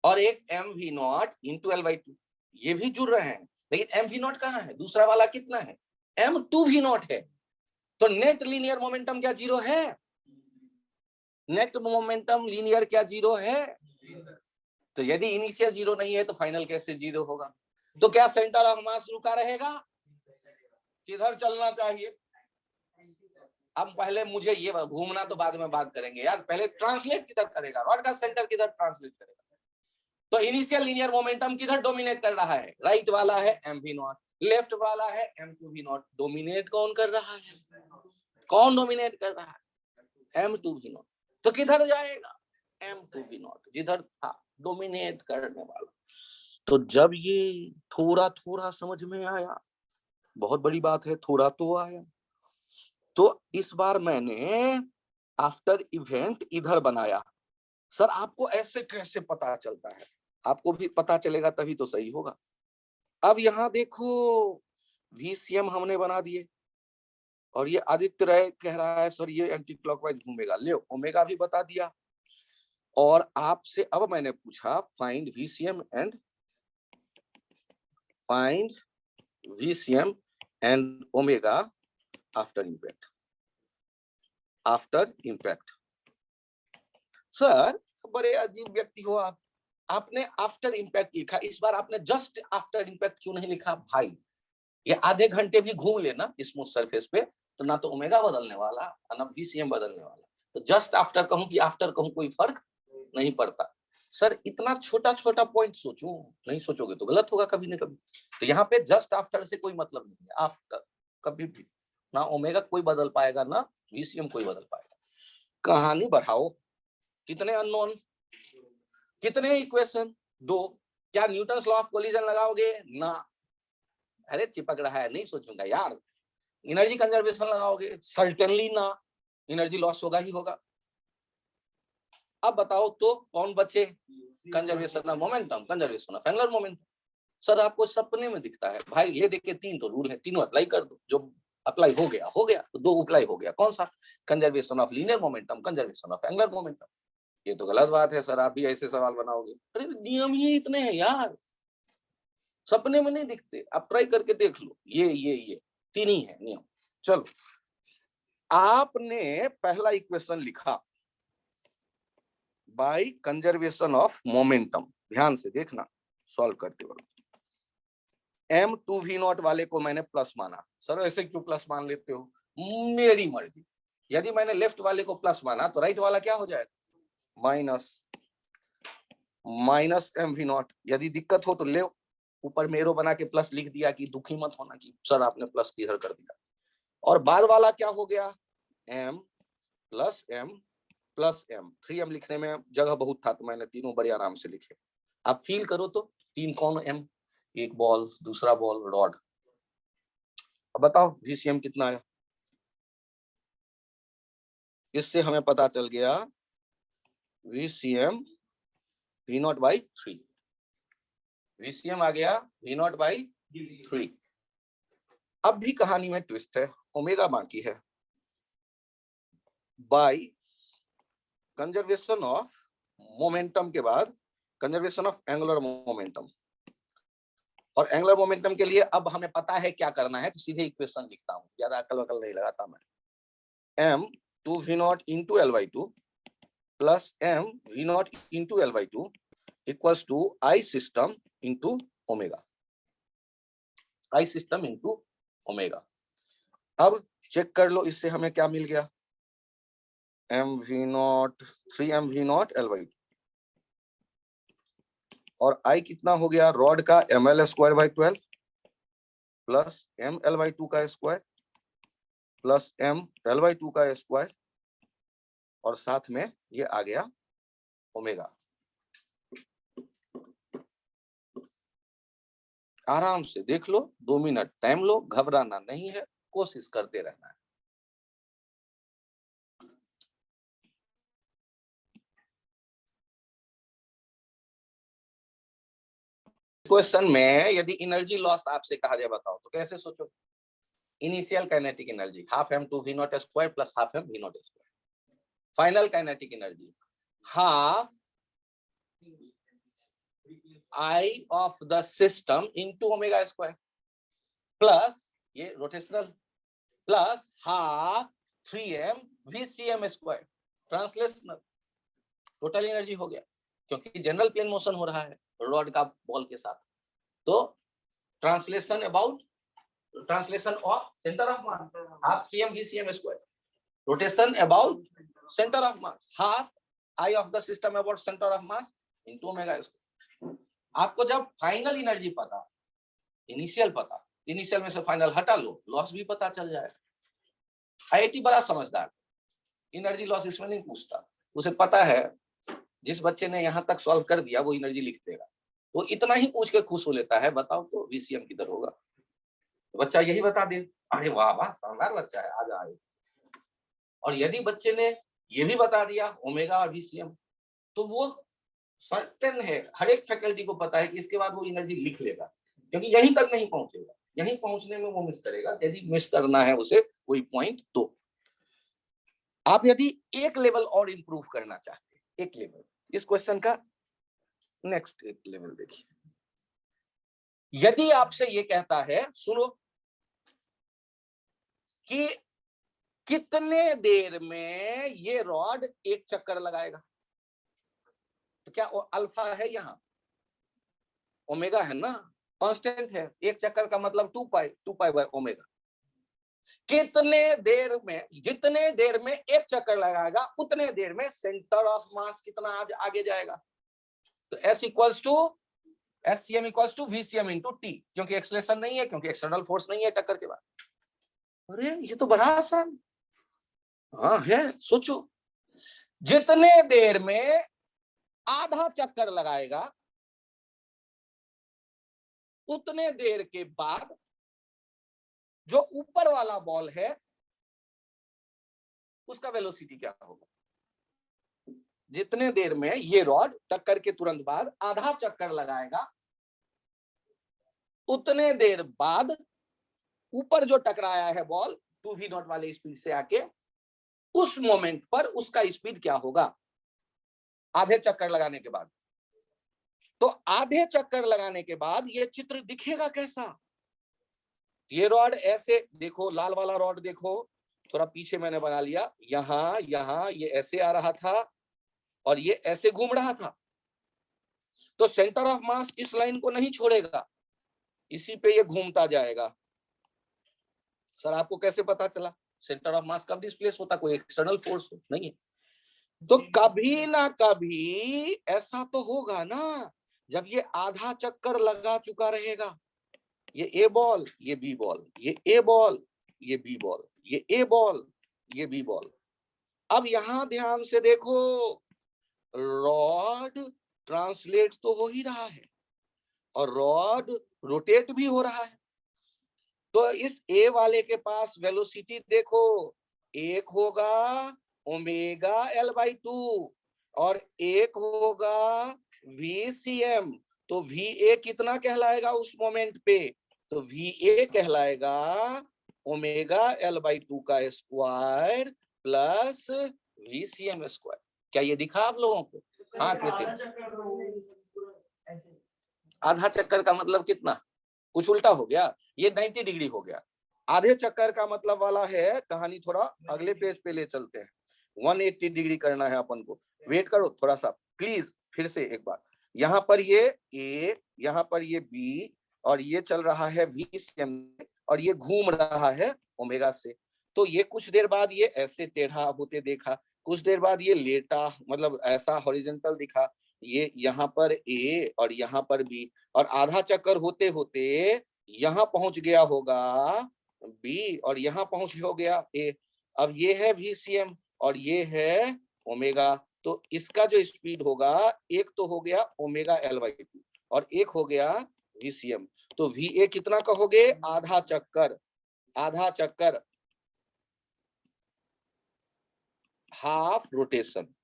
और एक mv नॉट इंटू L/2, ये भी जुड़ रहे हैं, लेकिन mv नॉट कहाँ है, दूसरा वाला कितना है m2v नॉट है, तो नेट लीनियर मोमेंटम क्या 0 है, नेट मोमेंटम लीनियर क्या 0 है, तो यदि इनिशियल 0 नहीं है तो फाइनल कैसे 0 होगा। तो क्या सेंटर ऑफ मास रुका रहेगा, किधर चलना चाहिए, अब पहले मुझे ये घूमना तो बाद में बात करेंगे यार, पहले ट्रांसलेट किधर करेगा, रॉड का सेंटर किधर ट्रांसलेट करेगा। तो इनिशियल लीनियर मोमेंटम किधर डोमिनेट कर रहा है, राइट वाला है mv0, लेफ्ट वाला है m2v0। डोमिनेट कौन कर रहा है, कौन डोमिनेट कर रहा है, m2v0। तो किधर जाएगा, m2v0, जिधर था डोमिनेट करने वाला। तो जब ये थोड़ा थोड़ा समझ में आया, बहुत बड़ी बात है, थोड़ा तो आया, तो इस बार मैंने आफ्टर इवेंट इधर बनाया। सर आपको ऐसे कैसे पता चलता है, आपको भी पता चलेगा तभी तो सही होगा। अब यहां देखो VCM हमने बना दिए, और ये आदित्य राय कह रहा है सर ये एंटी क्लॉकवाइज घूमेगा, ले ओमेगा भी बता दिया। और आपसे अब मैंने पूछा find VCM and omega after impact. Sir बड़े अजीब व्यक्ति हो आप, आपने आफ्टर इम्पैक्ट लिखा, इस बार आपने जस्ट आफ्टर इम्पैक्ट क्यों नहीं लिखा भाई। ये आधे घंटे भी घूम लेना स्मूथ सरफेस पे तो ना तो ओमेगा बदलने वाला और ना VCM बदलने वाला। तो जस्ट आफ्टर कहूं कि आफ्टर कहूं कोई फर्क नहीं पड़ता। सर इतना छोटा छोटा पॉइंट सोचो, नहीं सोचोगे तो गलत होगा कभी ना कभी। तो यहाँ पे जस्ट आफ्टर से कोई मतलब नहीं है, आफ्टर कभी भी ना ओमेगा कोई बदल पाएगा ना VCM कोई बदल पाएगा। कहानी बढ़ाओ, कितने अननोन, कितने इक्वेशन, 2। क्या न्यूटन लॉ ऑफ कोलिजन लगाओगे ना, अरे चिपक रहा है नहीं सोचूंगा यार। एनर्जी कंजर्वेशन लगाओगे, सर्टेनली ना, एनर्जी लॉस होगा ही होगा। अब बताओ तो कौन बचे, conservation of momentum, conservation of angular momentum. Sir आपको सपने में दिखता है भाई, ये देखिए 3 तो रूल है, तीनों अप्लाई कर दो, जो अप्लाई हो गया तो 2 अप्लाई हो गया। कौन सा, conservation of linear momentum, conservation of angular momentum. ये तो गलत बात है सर, आप भी ऐसे सवाल बनाओगे। अरे नियम ही इतने हैं यार, सपने में नहीं दिखते, आप ट्राई करके देख लो। ये 3 ही है नियम। चलो आपने पहला इक्वेशन लिखा बाय कंजर्वेशन ऑफ मोमेंटम, ध्यान से देखना सॉल्व करते वक्त। m2v0 वाले को मैंने प्लस माना। सर ऐसे क्यों प्लस मान लेते हो, मेरी मर्जी। यदि मैंने लेफ्ट वाले को प्लस माना तो राइट वाला क्या हो जाएगा, माइनस mv0। यदि दिक्कत हो तो ले ऊपर में एरो बना के प्लस लिख दिया कि दुखी मत होना कि सर आपने प्लस किधर कर दिया। और बाद वाला क्या हो गया, m प्लस m 3m लिखने में जगह बहुत था तो मैंने तीनों बड़े आराम से लिखे। आप फील करो तो 3 कौन m, एक बॉल, दूसरा बॉल, रॉड। अब बताओ VCM कितना आया, इससे हमें पता चल गया VCM V0/3, VCM आ गया V0/3। अब भी कहानी में ट्विस्ट है, ओमेगा बाकी है। बाय कंजर्वेशन ऑफ मोमेंटम के बाद कंजर्वेशन ऑफ एंगुलर मोमेंटम, और एंगुलर मोमेंटम के लिए अब हमें पता है क्या करना है, तो सीधे इक्वेशन लिखता हूं, ज्यादा अकल वकल नहीं लगाता मैं। m2v0 into L/2 plus m v0 into L/2 equals to I system into omega, I system into omega। अब चेक कर लो इससे हमें क्या मिल गया, mv0 3mv0 L/2 और I कितना हो गया, रॉड का ml²/12 प्लस ml/2 का स्क्वायर प्लस ml/2 का स्क्वायर और साथ में ये आ गया ओमेगा। आराम से देख लो, 2 मिनट टाइम लो, घबराना नहीं है, कोशिश करते रहना है। क्वेश्चन में यदि एनर्जी लॉस आपसे कहा जाए बताओ तो कैसे सोचो, initial kinetic energy half m2v0 square plus half m v0 square, final kinetic energy half I of the system into omega square plus ये rotational plus half 3m VCM square translational. Total energy हो गया, क्योंकि general plane motion हो रहा है rod का ball के साथ, तो translation of centre of mass half 3m VCM square rotation about centre of mass, half I of the system about centre of mass into omega square. आपको जब final energy पता, इनिशियल पता, initial में से final हटा लो, loss भी पता चल जाएगा। आईआईटी बड़ा समझदार, एनर्जी लॉस इसमें नहीं पूछता, उसे पता है जिस बच्चे ने यहाँ तक सॉल्व कर दिया वो एनर्जी लिख देगा, वो इतना ही पूछ के खुश हो लेता है, बताओ तो वीसीएम किधर होगा। तो बच्चा यही बता दे, अरे वाह वाह शानदार बच्चा है, आज आए। और यदि बच्चे ने ये भी बता दिया ओमेगा और वीसीएम, तो वो सर्टेन है, हर एक फैकल्टी को पता है कि इसके बाद वो एनर्जी लिख लेगा, क्योंकि यहीं तक नहीं पहुंचेगा, यहीं पहुंचने में वो मिस करेगा, यदि मिस करना है उसे कोई पॉइंट। तो आप यदि एक लेवल और इंप्रूव करना चाहते हैं, एक लेवल, इस क्वेश्चन का नेक्स्ट एक लेवल देखिए। यदि आपसे ये कहता है, सुनो, कि कितने देर में ये रॉड एक चक्कर लगाएगा, तो क्या अल्फा है, यहां ओमेगा है ना, कांस्टेंट है, एक चक्कर का मतलब 2 पाई बाय ओमेगा। कितने देर में, जितने देर में एक चक्कर लगाएगा उतने देर में सेंटर ऑफ मास कितना आगे जाएगा। तो S equals to SCM equals to VCM into T, क्योंकि एक्सलेशन नहीं है, क्योंकि एक्सटर्नल फोर्स नहीं है टक्कर के बाद। अरे ये तो बड़ा आसान, हाँ है, सोचो, जितने देर में आधा चक्कर लगाएगा उतने देर के बाद जो ऊपर वाला बॉल है उसका वेलोसिटी क्या होगा। जितने देर में ये रॉड टक्कर के तुरंत बाद आधा चक्कर लगाएगा उतने देर बाद ऊपर जो टकराया है बॉल 2v0 वाले स्पीड से आके, उस मोमेंट पर उसका स्पीड क्या होगा आधे चक्कर लगाने के बाद। तो आधे चक्कर लगाने के बाद ये चित्र दिखेगा कैसा। ये रॉड ऐसे देखो, लाल वाला रॉड देखो, थोड़ा पीछे मैंने बना लिया, यहां ये ऐसे आ रहा था और ये ऐसे घूम रहा था। तो सेंटर ऑफ मास इस लाइन को नहीं छोड़ेगा, इसी पे ये घूमता जाएगा। सर आपको कैसे पता चला, सेंटर ऑफ मास कब डिस्प्लेस होता, कोई एक्सटर्नल फोर्स हो नहीं है। तो कभी ना कभी ऐसा तो होगा ना, जब ये आधा चक्कर लगा चुका रहेगा, ये ए बॉल, ये बी बॉल, ये ए बॉल, ये बी बॉल, ये ए बॉल, ये बी बॉल। अब यहां ध्यान से देखो, रॉड ट्रांसलेट तो हो ही रहा है और रॉड रोटेट भी हो रहा है। तो इस ए वाले के पास वेलोसिटी देखो, एक होगा ओमेगा L/2 और एक होगा VCM। तो VA कितना कहलाएगा उस मोमेंट पे, तो VA कहलाएगा ओमेगा L/2 का स्क्वायर प्लस VCM स्क्वायर। क्या ये दिखा आप लोगों को? हाँ, आधा चक्कर का मतलब कितना, कुछ उल्टा हो गया, ये 90 डिग्री हो गया। आधे चक्कर का मतलब वाला है, कहानी थोड़ा अगले पेज पे ले चलते हैं, 180 डिग्री करना है अपन को। वेट करो थोड़ा सा प्लीज, फिर से एक बार, यहाँ पर ये ए, यहाँ पर ये बी, और ये चल रहा है VCM और ये घूम रहा है ओमेगा से। तो ये कुछ देर बाद ये ऐसे टेढ़ा होते देखा, कुछ देर बाद ये लेटा, मतलब ऐसा हॉरिजॉन्टल दिखा, ये यहाँ पर ए और यहाँ पर बी, और आधा चक्कर होते होते यहाँ पहुंच गया होगा बी और यहाँ पहुंच हो गया ए। अब ये है VCM और ये है ओमेगा। तो इसका जो स्पीड होगा, एक तो हो गया ओमेगा L/2 और एक हो गया VCM। तो VA कितना कहोगे, आधा चक्कर, आधा चक्कर, हाफ रोटेशन।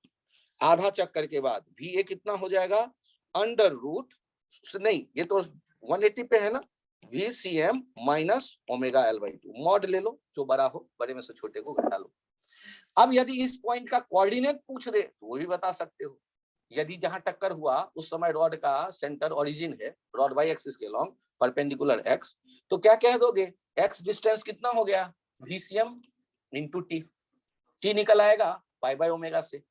आधा चक्कर के बाद VA कितना हो जाएगा, अंडर रूट, नहीं ये तो 180 पे है ना, VCM minus omega L/2, mod ले लो, जो बड़ा हो, बड़े में से छोटे को घटा लो। अब यदि इस पॉइंट का कोऑर्डिनेट पूछ दे तो वो भी बता सकते हो। यदि जहां टक्कर हुआ उस समय रॉड का सेंटर ओरिजिन है, रॉड वाई एक्सिस के लॉन्ग परपेंडिकुलर x, तो क्या कह दोगे, x डिस्टेंस कितना हो गया, VCM इंटू T, T निकल आएगा पाई बाय ओमेगा से,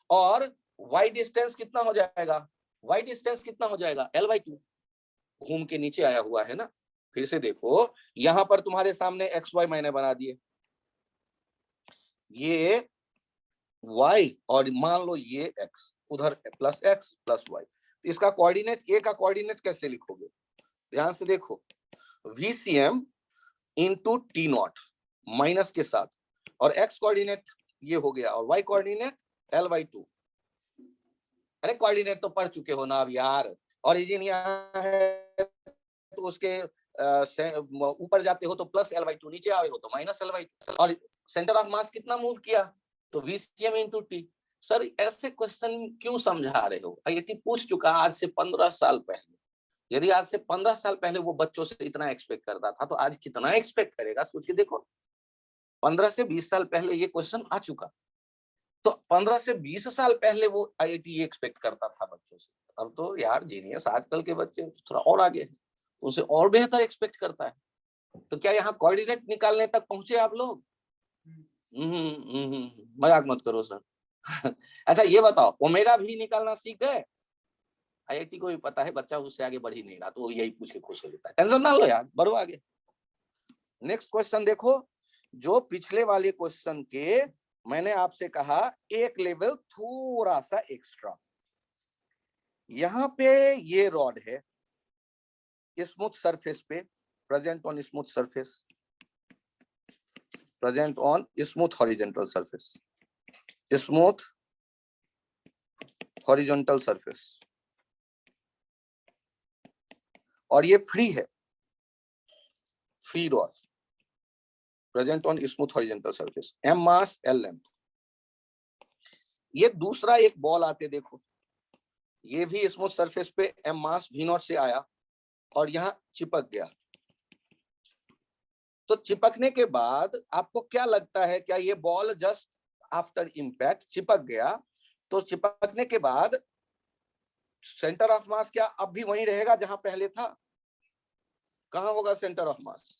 और y डिस्टेंस कितना हो जाएगा, y डिस्टेंस कितना हो जाएगा L/2, घूम के नीचे आया हुआ है ना। फिर से देखो, यहां पर तुम्हारे सामने XY मैंने बना दिए, ये y और मान लो ये x, उधर प्लस x प्लस y, तो इसका कोऑर्डिनेट, ए का कोऑर्डिनेट कैसे लिखोगे? ध्यान से देखो, VCM into T not minus के साथ, और x कोऑर्डिनेट ये हो गया और y कोऑर्डिनेट L/2। अरे कोऑर्डिनेट तो पढ़ चुके हो ना अब यार, ओरिजिन यहाँ है तो उसके ऊपर जाते हो तो प्लस L/2, नीचे आए हो तो माइनस L/2, और सेंटर ऑफ मास कितना मूव किया तो VCM इंटू टी। सर ऐसे क्वेश्चन क्यों समझा रहे हो? IIT पूछ चुका आज से 15 साल पहले। यदि आज से 15 साल पहले वो बच्चों से इतना एक्सपेक्ट करता था तो आज कितना एक्सपेक्ट करेगा? सोच के देखो, 15 से 20 साल पहले ये क्वेश्चन आ चुका, तो 15 से 20 साल पहले वो IIT ये एक्सपेक्ट करता था बच्चों से। अब तो यार जीनियस आजकल के बच्चे थोड़ा और आगे हैं, उसे और बेहतर एक्सपेक्ट करता है। तो क्या यहाँ कोऑर्डिनेट निकालने तक पहुंचे आप लोग? मजाक मत करो सर। अच्छा ये बताओ, ओमेगा भी निकालना सीख गए? IIT को भी पता है बच्चा उससे आगे बढ़ ही नहीं रहा, तो वो यही पूछ के खुश हो जाता है। टेंशन ना लो यार, बढ़ो आगे। नेक्स्ट क्वेश्चन देखो, जो पिछले वाले क्वेश्चन के मैंने आपसे कहा एक लेवल थोड़ा सा एक्स्ट्रा। यहाँ पे ये रॉड है स्मूथ सरफेस पे, present on smooth surface, present on smooth horizontal surface, smooth horizontal surface, और ये फ्री है, free rod, present on smooth horizontal surface, M mass L length. ये दूसरा एक बॉल आते देखो, ये भी स्मूथ सरफेस पे M मास V0 से आया और यहाँ चिपक गया। तो चिपकने के बाद आपको क्या लगता है, क्या ये बॉल जस्ट आफ्टर इंपैक्ट चिपक गया, तो चिपकने के बाद सेंटर ऑफ मास क्या अब भी वहीं रहेगा जहां पहले था? कहां होगा सेंटर ऑफ मास?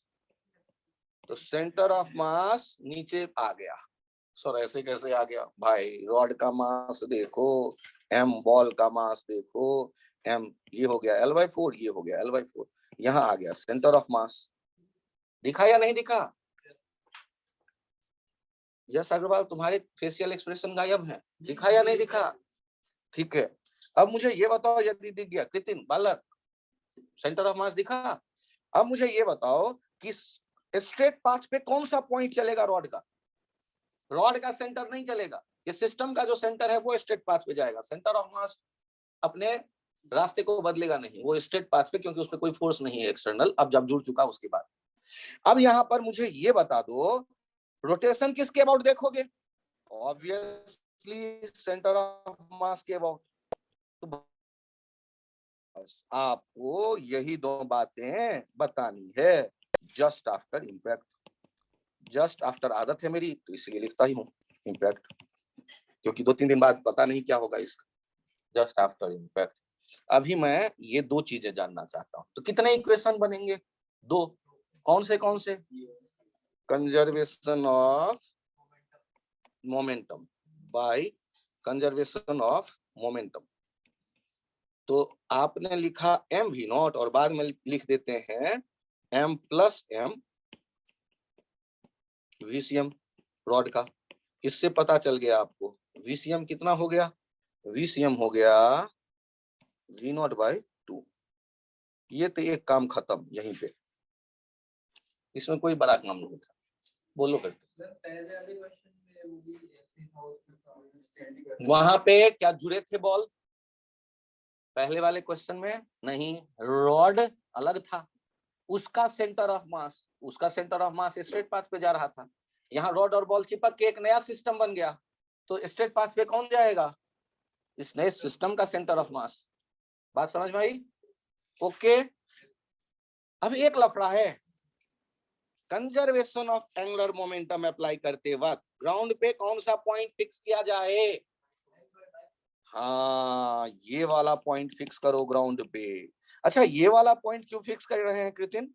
तो सेंटर ऑफ मास नीचे आ गया। सर ऐसे कैसे आ गया भाई? रॉड का मास देखो, M बॉल का मास देखो, M ये हो गया L/4, ये हो गया L/4, यहाँ आ गया सेंटर ऑफ मास। दिखा या नहीं दिखा? यस अग्रवाल, तुम्हारे फेशियल एक्सप्रेशन गायब है, दिखा या नहीं दिखा? ठीक है, अब मुझे ये बताओ, यदि दिख गया, कृतिन बालक सेंटर ऑफ मास दिखा? अब मुझे ये बताओ कि स्ट्रेट पाथ पे कौन सा पॉइंट चलेगा रॉड का? रॉड का सेंटर नहीं चलेगा, ये सिस्टम का जो सेंटर है वो स्ट्रेट पाथ पे जाएगा। सेंटर ऑफ मास अपने रास्ते को बदलेगा नहीं, वो स्ट्रेट पाथ पे, क्योंकि उसमें कोई फोर्स नहीं है एक्सटर्नल, अब जब जुड़ चुका उसके बाद। अब यहाँ पर मुझे ये बता दो, रोटेशन किसके अबाउट देखोगे? ऑब्वियसली सेंटर ऑफ मास के अबाउट। तो बस आपको यही दो बातें बतानी है, just after impact, just after आदत है मेरी तो इसलिए लिखता ही हूँ इंपैक्ट, क्योंकि 2-3 दिन बाद पता नहीं क्या होगा इसका। Just after impact. अभी मैं ये दो चीजें जानना चाहता हूँ, तो कितने इक्वेशन बनेंगे? 2। कौन से कौन से? Conservation of momentum by conservation of momentum. तो आपने लिखा MV0 और बाद में लिख देते हैं M plus M VCM rod का। इससे पता चल गया आपको VCM कितना हो गया? VCM हो गया V0/2। ये तो एक काम खत्म यहीं पे, इसमें कोई बड़ा काम नहीं था। बोलो करते वहां पे क्या जुड़े थे बॉल? पहले वाले क्वेश्चन में नहीं, रॉड अलग था, उसका सेंटर ऑफ मास, उसका centre of mass straight path पे जा रहा था। यहाँ रॉड और बॉल चिपक के एक नया सिस्टम बन गया, तो स्ट्रेट पाथ पे कौन जाएगा? इस नए सिस्टम का सेंटर ऑफ मास। बात समझ में आई? ओके। अब एक लफड़ा है, conservation of angular momentum apply करते वक्त ग्राउंड पे कौन सा पॉइंट फिक्स किया जाए? हाँ, ये वाला पॉइंट फिक्स करो ग्राउंड पे। अच्छा, ये वाला पॉइंट क्यों फिक्स कर रहे हैं कृतिन?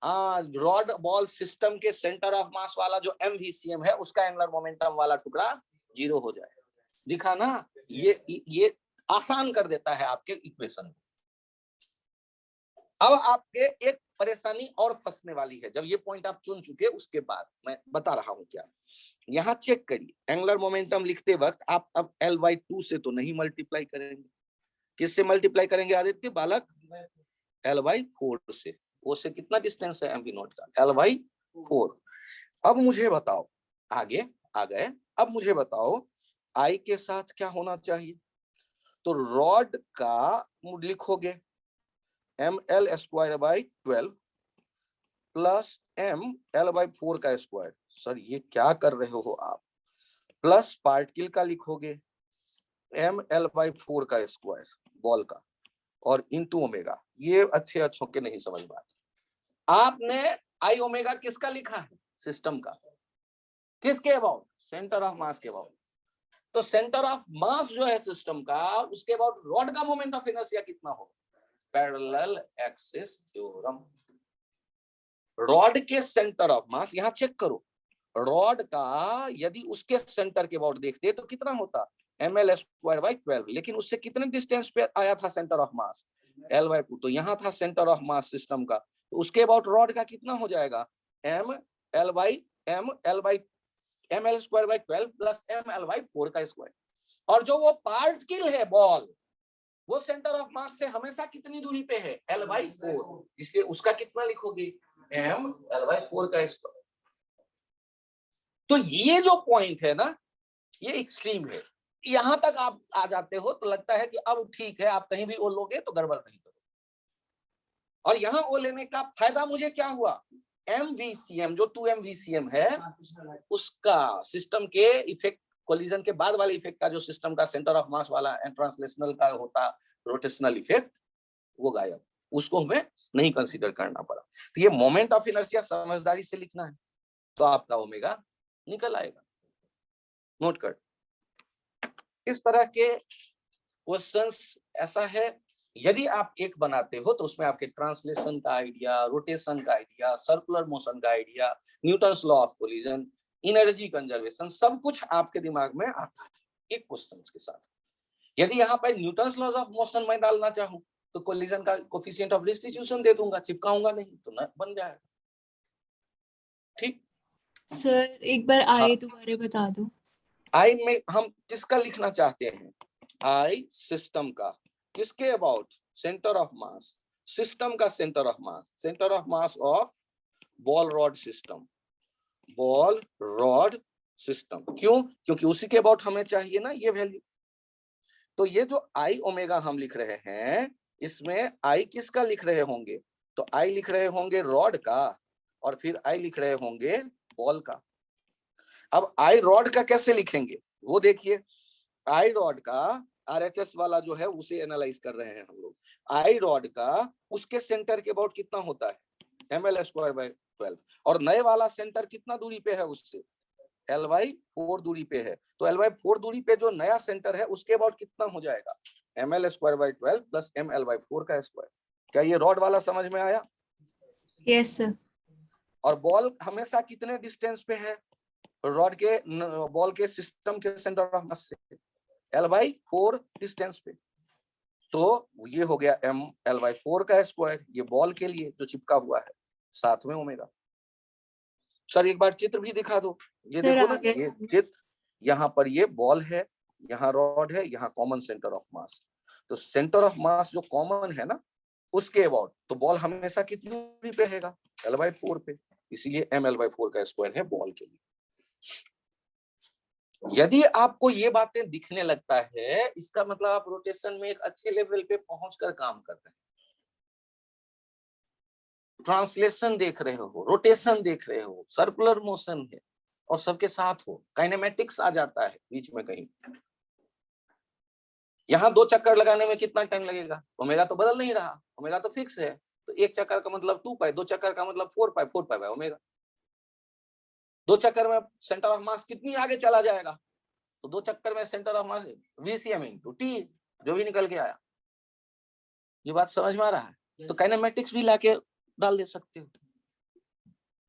हाँ, रॉड बॉल सिस्टम के सेंटर ऑफ मास वाला जो MVCM है, उसका एंगुलर मोमेंटम वाला टुकड़ा 0 हो जाए। दिखा ना, ये आसान कर देता है आपके इक्वेशन। अब आपके एक परेशानी और फंसने वाली है जब ये पॉइंट आप चुन चुके उसके बाद मैं बता रहा हूं क्या। यहाँ चेक करिए, एंगुलर मोमेंटम लिखते वक्त आप अब L/2 से तो नहीं मल्टीप्लाई करेंगे, किससे मल्टीप्लाई करेंगे आदित्य बालक? L/4 से। वो से कितना डिस्टेंस है mv नॉट का? L/4। अब मुझे बताओ, आगे आ गए, अब मुझे बताओ I के साथ क्या होना चाहिए? तो रॉड का लिखोगे mL²/12 प्लस mL/4 का स्क्वायर। सर ये क्या कर रहे हो आप? प्लस पार्टिकल का लिखोगे mL/4 का स्क्वायर बॉल का, और इनटू ओमेगा। ये अच्छों के नहीं समझ बात। आपने आई ओमेगा किसका लिखा है? सिस्टम का। किसके अबाउट? सेंटर ऑफ मास के अबाउट। तो सेंटर ऑफ मास जो है सिस्टम का, उसके अबाउट रॉड का मोमेंट ऑफ इनर्शिया कितना होगा? Parallel axis theorem. रॉड के सेंटर ऑफ मास, यहां चेक करो, रॉड का यदि उसके सेंटर के अबाउट देखते तो कितना होता? mL²/12। लेकिन उससे कितने डिस्टेंस पे आया था सेंटर ऑफ मास? L/2। तो यहाँ था सेंटर ऑफ मास सिस्टम का, तो उसके अबाउट रॉड का कितना हो जाएगा? mL²/12 प्लस mL/4 का स्क्वायर। और जो वो पार्टिकल है बॉल, वो सेंटर ऑफ मास से हमेशा कितनी दूरी पे है? L/4। इसलिए उसका कितना लिखोगे? mL/4 का स्क्वायर। तो ये जो पॉइंट है ना, ये एक्सट्रीम है। यहां तक आप आ जाते हो तो लगता है कि अब ठीक है, आप कहीं भी ओ लोगे तो गड़बड़ नहीं करो। और यहाँ ओ लेने का फायदा मुझे क्या हुआ? MVCM जो 2 MVCM है, उसका सिस्टम के इफेक्ट, कोलिजन के बाद वाले इफेक्ट का जो सिस्टम का सेंटर ऑफ मास वाला ट्रांसलेशनल का होता रोटेशनल इफेक्ट, वो गायब, उसको हमें नहीं कंसीडर करना पड़ा। तो ये मोमेंट ऑफ इनर्शिया समझदारी से लिखना है, तो आपका ओमेगा निकल आएगा। नोट कर, इस तरह के क्वेश्चंस ऐसा है, यदि आप एक बनाते हो तो उसमें आपके ट्रांसलेशन का आइडिया, रोटेशन का आइडिया, सर्कुलर मोशन का idea, Newton's law of collision, energy conservation, सब कुछ आपके दिमाग में आता है एक क्वेश्चन के साथ। यदि यहाँ पर न्यूटन्स लॉज ऑफ मोशन मैं डालना चाहूं तो कोलिजन का कोफिशिएंट ऑफ डिस्ट्रीब्यूशन दे दूंगा, चिपकाऊंगा नहीं तो ना बन जाएगा। ठीक सर एक बार आई दोबारा बता दो। आई में हम किसका लिखना चाहते हैं? आई सिस्टम का। किसके about? Centre of mass. System का centre of mass, centre of mass of ball rod system, ball rod system. क्यों? क्योंकि उसी के अबाउट हमें चाहिए ना ये वैल्यू। तो ये जो आई ओमेगा हम लिख रहे हैं, इसमें आई किसका लिख रहे होंगे? तो आई लिख रहे होंगे रॉड का, और फिर आई लिख रहे होंगे बॉल का। अब आई रॉड का कैसे लिखेंगे वो देखिए। आई रॉड का RHS वाला जो है उसे एनालाइज कर रहे हैं हम लोग। आई रॉड का उसके सेंटर के अबाउट कितना होता है? mL²/12। और नए वाला सेंटर कितना दूरी पे है उससे? L/4 दूरी पे है। तो L/4 दूरी पे जो नया सेंटर है उसके अबाउट कितना हो जाएगा? mL²/12 प्लस mL/4 का स्क्वायर। क्या ये रॉड वाला समझ में आया? Yes sir. और बॉल हमेशा कितने डिस्टेंस पे है रॉड के, बॉल के सिस्टम के सेंटर ऑफ मास से? L/4 डिस्टेंस पे। तो ये हो गया mL/4 का स्क्वायर, ये बॉल के लिए जो चिपका हुआ है, साथ में ओमेगा। सर एक बार चित्र भी दिखा दो। ये देखो ना, ये चित्र, यहाँ पर ये बॉल है, यहाँ रॉड है, यहाँ कॉमन सेंटर ऑफ मास। तो सेंटर ऑफ मास जो कॉमन है ना, उसके अबाउट तो बॉल हमेशा कितनी दूरी पे रहेगा? L/4 पे। इसीलिए mL/4 का स्क्वायर है बॉल के लिए। यदि आपको ये बातें दिखने लगता है, इसका मतलब आप रोटेशन में एक अच्छे लेवल पे पहुंचकर काम कर रहे हैं। ट्रांसलेशन देख रहे हो, रोटेशन देख रहे हो, सर्कुलर मोशन है, और सबके साथ हो, काइनेमेटिक्स आ जाता है बीच में कहीं। यहाँ 2 चक्कर लगाने में कितना टाइम लगेगा? ओमेगा तो बदल नहीं रहा, ओमेगा तो फिक्स है। तो 1 चक्कर का मतलब 2π, 2 चक्कर का मतलब 4π, 4π ओमेगा। 2 चक्कर में सेंटर ऑफ मास कितनी आगे चला जाएगा? तो 2 चक्कर में centre of mass VCM × T, जो भी निकल के आया। ये बात समझ में आ रहा है? तो काइनेमेटिक्स भी लाके डाल दे सकते हो,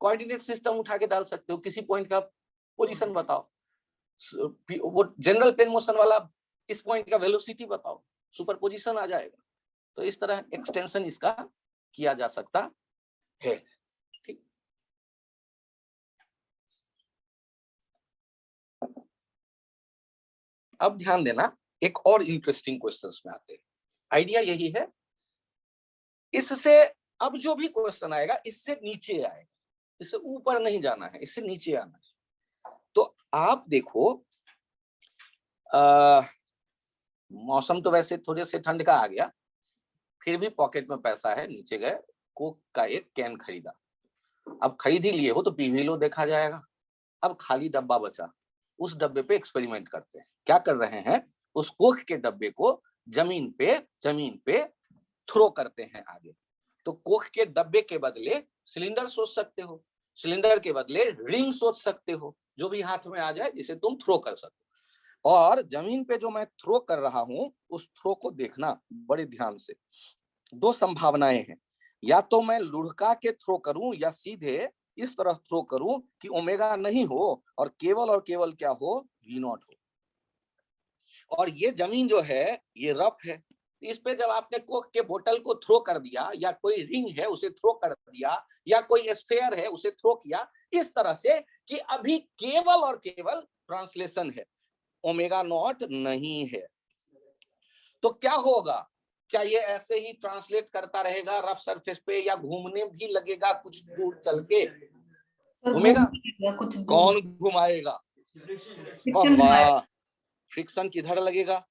कोऑर्डिनेट सिस्टम उठा के डाल सकते हो, किसी पॉइंट का पोजीशन बताओ, वो जनरल पेन मोशन वाला इस पॉइंट का वेलोसिटी बताओ, सुपरपोजिशन आ जाएगा। तो इस तरह एक्सटेंशन इसका किया जा सकता है। ठीक, अब ध्यान देना, एक और इंटरेस्टिंग क्वेश्चंस में आते हैं। आइडिया यही है, इससे अब जो भी क्वेश्चन आएगा इससे नीचे आएगा, इससे ऊपर नहीं जाना है, इससे नीचे आना है। तो आप देखो, मौसम तो वैसे थोड़े से ठंड का आ गया, फिर भी पॉकेट में पैसा है, नीचे गए कोक का एक कैन खरीदा। अब खरीद ही लिए हो तो पी भी लो, देखा जाएगा। अब खाली डब्बा बचा, उस डब्बे पे एक्सपेरिमेंट करते हैं। क्या कर रहे हैं, उस कोक के डब्बे को जमीन पे थ्रो करते हैं आगे। तो कोक के डब्बे के बदले सिलेंडर सोच सकते हो, सिलेंडर के बदले रिंग सोच सकते हो, जो भी हाथ में आ जाए जिसे तुम थ्रो कर सको। और जमीन पे जो मैं थ्रो कर रहा हूं, उस थ्रो को देखना बड़े ध्यान से। दो संभावनाएं हैं, या तो मैं लुढ़का के थ्रो करूं या सीधे इस तरह थ्रो करूं कि ओमेगा नहीं हो और केवल क्या हो, वी नॉट हो। और ये जमीन जो है ये रफ है, इस पे जब आपने कोक के बोतल को थ्रो कर दिया, या कोई रिंग है उसे थ्रो कर दिया, या कोई स्फेयर है उसे थ्रो किया, इस तरह से कि अभी केवल ट्रांसलेशन है, ओमेगा नॉट नहीं है। तो क्या होगा, क्या ये ऐसे ही ट्रांसलेट करता रहेगा रफ सरफेस पे, या घूमने भी लगेगा कुछ दूर चल के? घूमेगा, कुछ कौन घुमाएगा? वाह, फ्रिक्शन किधर लगेगा?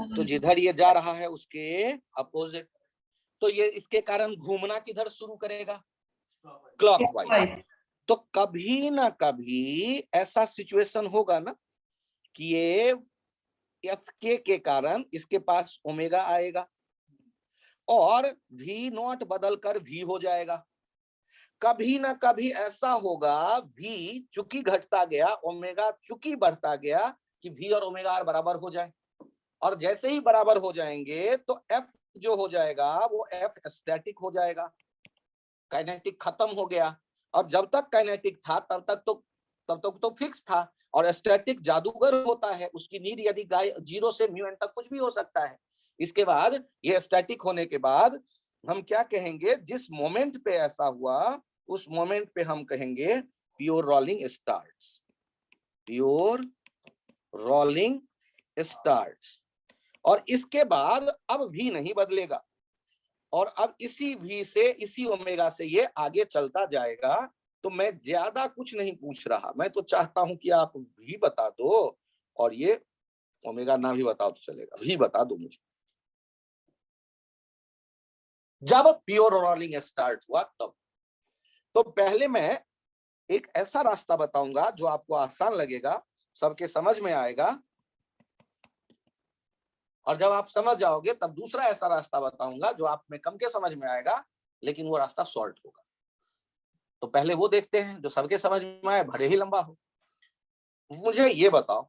तो जिधर ये जा रहा है उसके अपोजिट। तो ये इसके कारण घूमना किधर शुरू करेगा? क्लॉकवाइज। तो कभी ना कभी ऐसा सिचुएशन होगा ना कि ये एफ के कारण इसके पास ओमेगा आएगा और वी नॉट बदलकर वी हो जाएगा। कभी ना कभी ऐसा होगा, वी चूंकि घटता गया, ओमेगा चूंकि बढ़ता गया, कि वी और ओमेगा आर बराबर हो जाए। और जैसे ही बराबर हो जाएंगे तो एफ जो हो जाएगा वो एफ स्टैटिक हो जाएगा, काइनेटिक खत्म हो गया। और जब तक काइनेटिक था तब तक तो फिक्स था, और स्टैटिक जादूगर होता है, उसकी नीड यदि 0 से म्यू एन तक कुछ भी हो सकता है। इसके बाद ये स्टैटिक होने के बाद हम क्या कहेंगे, जिस मोमेंट पे ऐसा हुआ उस मोमेंट पे हम कहेंगे pure rolling starts, pure rolling starts. और इसके बाद अब भी नहीं बदलेगा, और अब इसी भी से, इसी ओमेगा से ये आगे चलता जाएगा। तो मैं ज्यादा कुछ नहीं पूछ रहा, मैं तो चाहता हूं कि आप भी बता दो, और ये ओमेगा ना भी बताओ तो चलेगा, भी बता दो मुझे। जब प्योर रोलिंग स्टार्ट हुआ तब, तो पहले मैं एक ऐसा रास्ता बताऊंगा जो आपको आसान लगेगा, सबके समझ में आएगा, और जब आप समझ जाओगे तब दूसरा ऐसा रास्ता बताऊंगा जो आप में कम के समझ में आएगा, लेकिन वो रास्ता शॉर्ट होगा। तो पहले वो देखते हैं जो सबके समझ में आए, भले ही लंबा हो। मुझे ये बताओ,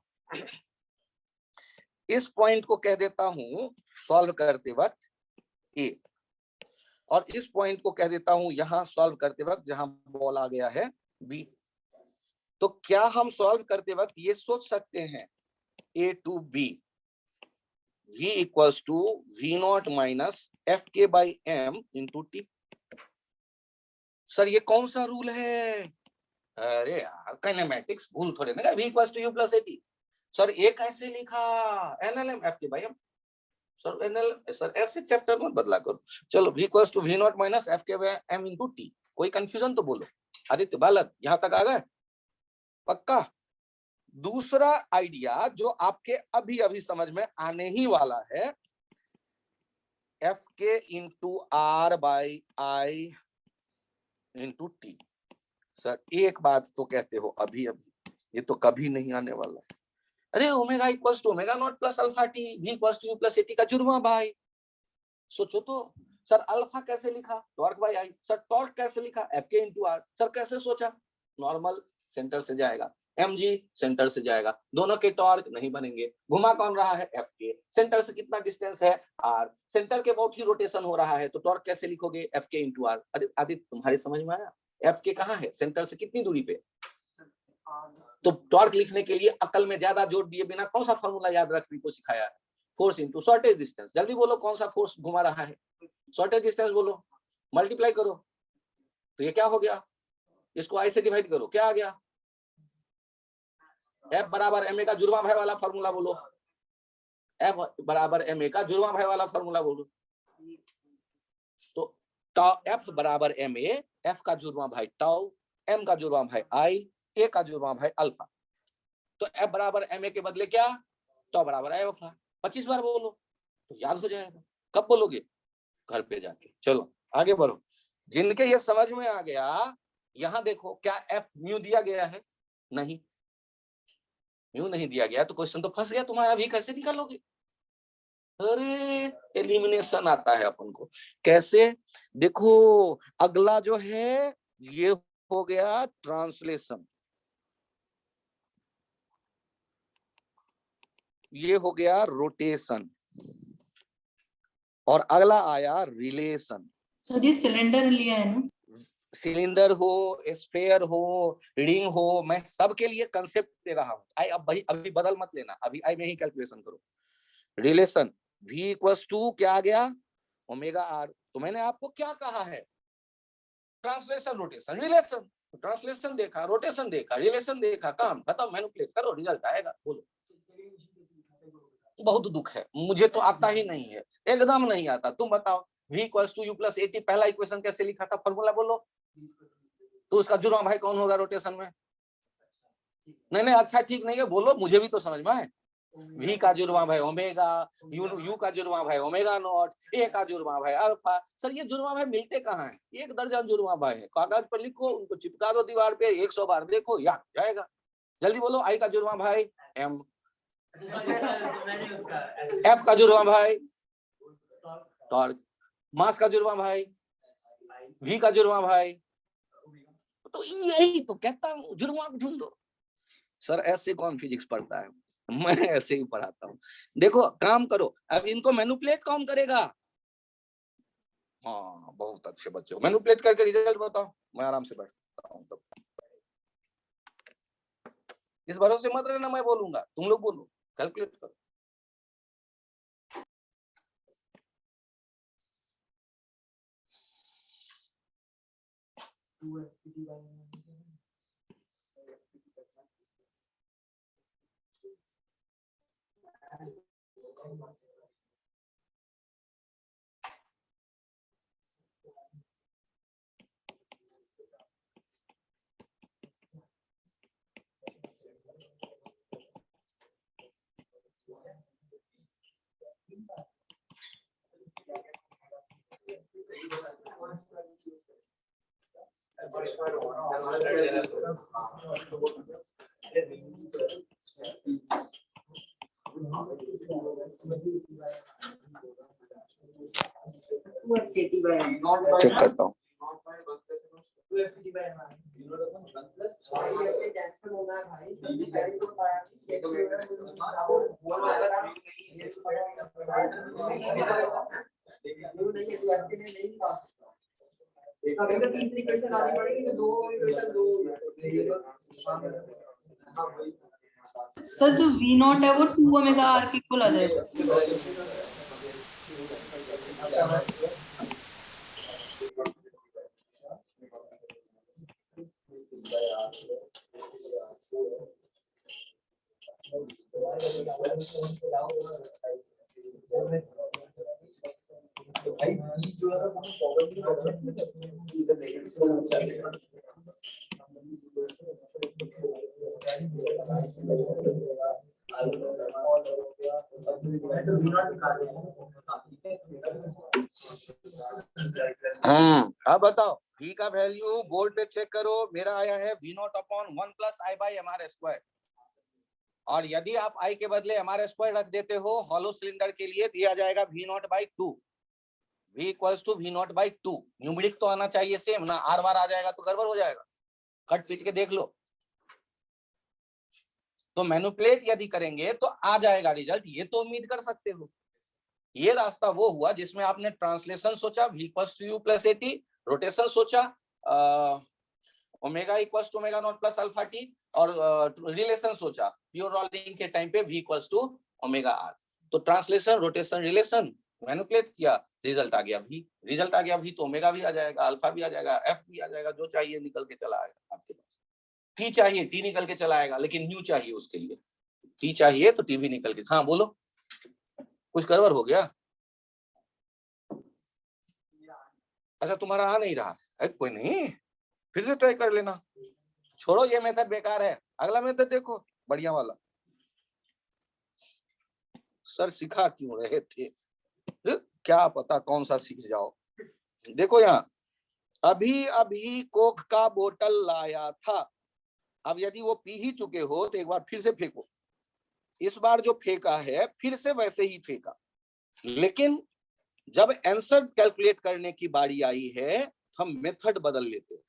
इस पॉइंट को कह देता हूं सॉल्व करते वक्त ए, और इस पॉइंट को कह देता हूं यहां सॉल्व करते वक्त जहां बॉल आ गया है बी। तो क्या हम सॉल्व करते वक्त ये सोच सकते हैं A to B v equals to v not minus F के by M into T? Sir ये कौन सा रूल है? अरे यार काइनेमैटिक्स भूल थोड़े ना, v equals to u plus AT. Sir A कैसे लिखा? एनएलएम एफ के by M. Sir NLM, sir ऐसे चैप्टर मत बदला करो। चलो v equals to v not minus F के बाई एम इंटू टी। कोई कंफ्यूजन तो बोलो। आदित्य बालक यहां तक आ गए? पक्का? दूसरा आइडिया जो आपके अभी अभी समझ में आने ही वाला है, एफ के into r by I into T. Sir एक बात तो कहते हो अभी अभी, ये तो कभी नहीं आने वाला है। अरे omega equals to omega not plus alpha t, v equals to u plus at का जुर्मा भाई। सोचो तो, सर अल्फा कैसे लिखा? Torque by I. Sir torque कैसे लिखा? एफ के इंटू आर। सर कैसे सोचा? नॉर्मल सेंटर से जाएगा, mg सेंटर से जाएगा, दोनों के टॉर्क नहीं बनेंगे। घुमा कौन रहा है? एफ के। सेंटर से कितना डिस्टेंस है? आर। सेंटर के बहुत ही रोटेशन हो रहा है, तो टॉर्क कैसे लिखोगे? एफ के इंटू आर। अरे आदित्य तुम्हारे समझ में आया? एफ के कहाँ है? सेंटर से कितनी दूरी पे? तो टॉर्क लिखने के लिए अकल में ज्यादा जोर दिए बिना कौन सा फॉर्मूला याद रखने को सिखाया है? Force into shortage distance. जल्दी बोलो कौन सा फोर्स घुमा रहा है? शॉर्टेज डिस्टेंस बोलो, मल्टीप्लाई करो। तो ये क्या हो गया, इसको आई से डिवाइड करो, क्या आ गया, F बराबर ma का जुर्मा भाई वाला फॉर्मूला बोलो, F बराबर ma का जुर्मा भाई वाला फॉर्मूला बोलो। तो टाउ F बराबर ma, F का जुर्मा भाई टाउ, m का जुर्मा भाई i, a का जुर्मा भाई अल्फा। तो F बराबर ma के बदले क्या, टाउ बराबर अल्फा। 25 बार बोलो तो याद हो जाएगा। कब बोलोगे, घर पे जाके। चलो आगे बढ़ो। जिनके ये समझ में आ गया, यहां देखो क्या F म्यू दिया गया है, नहीं म्यू नहीं दिया गया, तो क्वेश्चन तो फंस गया तुम्हारा। अभी कैसे निकालोगे, अरे एलिमिनेशन आता है अपन को। कैसे, देखो अगला जो है ये हो गया ट्रांसलेशन, ये हो गया रोटेशन, और अगला आया रिलेशन। सर ये सिलेंडर लिया है ना, सिलेंडर हो, स्फेयर हो, रिंग हो, मैं सबके लिए कंसेप्ट दे रहा हूं। आई अब अभी बदल मत लेना, अभी आई में ही कैलकुलेशन करो। रिलेशन v इक्वल्स टू क्या आ गया, ओमेगा आर। तो मैंने आपको क्या कहा है, ट्रांसलेशन रोटेशन रिलेशन। ट्रांसलेशन देखा, रोटेशन देखा, रिलेशन देखा, काम खत्म, मैनिपुलेट करो, रिजल्ट आएगा। बोलो, बहुत दुख है, मुझे तो आता ही नहीं है, एकदम नहीं आता। तुम बताओ v equals to u plus 80 पहला इक्वेशन कैसे लिखा था, फॉर्मूला बोलो। तो उसका जुर्मा भाई कौन होगा रोटेशन में, नहीं अच्छा ठीक नहीं है, बोलो, मुझे भी तो समझ में है। v का जुर्मा भाई ओमेगा, u का जुर्मा भाई ओमेगा नॉट, a का जुर्मा भाई अल्फा। सर ये जुर्मा भाई मिलते कहाँ हैं, 1 दर्जन जुर्मा भाई है, कागज पर लिखो, उनको चिपका दो दीवार पे, 100 बार देखो, याद जाएगा। जल्दी बोलो, i का जुर्मा भाई m, f का जुर्मा भाई टॉर्क, मास का जुर्मा भाई v का जुर्मा भाई, तो यही तो कहता हूँ, जुर्मा ढूंढो। सर ऐसे कौन फिजिक्स पढ़ता है, मैं ऐसे ही पढ़ाता हूँ। देखो काम करो, अब इनको मैनिपुलेट कौन करेगा, हाँ बहुत अच्छे बच्चों, मैनिपुलेट करके रिजल्ट बताओ, मैं आराम से बैठता हूँ। तब इस भरोसे मत रहना मैं बोलूंगा, तुम लोग बोलो, कैलकुलेट करो। चेक करता हूँ। सर जो v नॉट है वो 2 ओमेगा आर के इक्वल आ जाएगा। अब बताओ v का वैल्यू बोर्ड पे चेक करो, मेरा आया है v नॉट upon 1 plus i by mr square. और यदि आप i के बदले mr स्क्वायर रख देते हो हॉलो सिलेंडर के लिए, दिया जाएगा v नॉट by 2, v equals to v नॉट बाई 2। न्यूमेरिक तो आना चाहिए सेम ना, r बार आ जाएगा तो गड़बड़ हो जाएगा, कट पीट के देख लो। तो मैनिपुलेट यदि करेंगे तो आ जाएगा रिजल्ट, ये तो उम्मीद कर सकते हो। ये रास्ता वो हुआ जिसमें आपने ट्रांसलेशन सोचा v equals to u plus 80, rotation सोचा omega equals to omega not plus alpha T, और रिलेशन सोचा प्योर रोलिंग के टाइम पे v equals to omega R. तो ट्रांसलेशन, रोटेशन, रिलेशन मैनिपुलेट किया, रिजल्ट आ गया भी, रिजल्ट आ गया भी तो ओमेगा भी आ जाएगा, अल्फा भी आ जाएगा, एफ भी आ जाएगा, जो चाहिए निकल के चला आएगा आपके पास। टी चाहिए, टी निकल के चला आएगा, लेकिन न्यू चाहिए उसके लिए, टी चाहिए तो टी भी निकल के। हाँ बोलो, कुछ गड़बड़ हो गया? अच्छा तुम्हारा आ नहीं रहा है, कोई नहीं, फिर से ट्राई कर लेना, छोड़ो ये मेथड बेकार है, अगला मेथड देखो बढ़िया वाला। सर सिखा क्यों रहे थे, क्या पता कौन सा सीख जाओ। देखो यहाँ, अभी अभी कोक का बोतल लाया था, अब यदि वो पी ही चुके हो तो एक बार फिर से फेंको, इस बार जो फेंका है फिर से वैसे ही फेंका, लेकिन जब आंसर कैलकुलेट करने की बारी आई है हम मेथड बदल लेते हैं।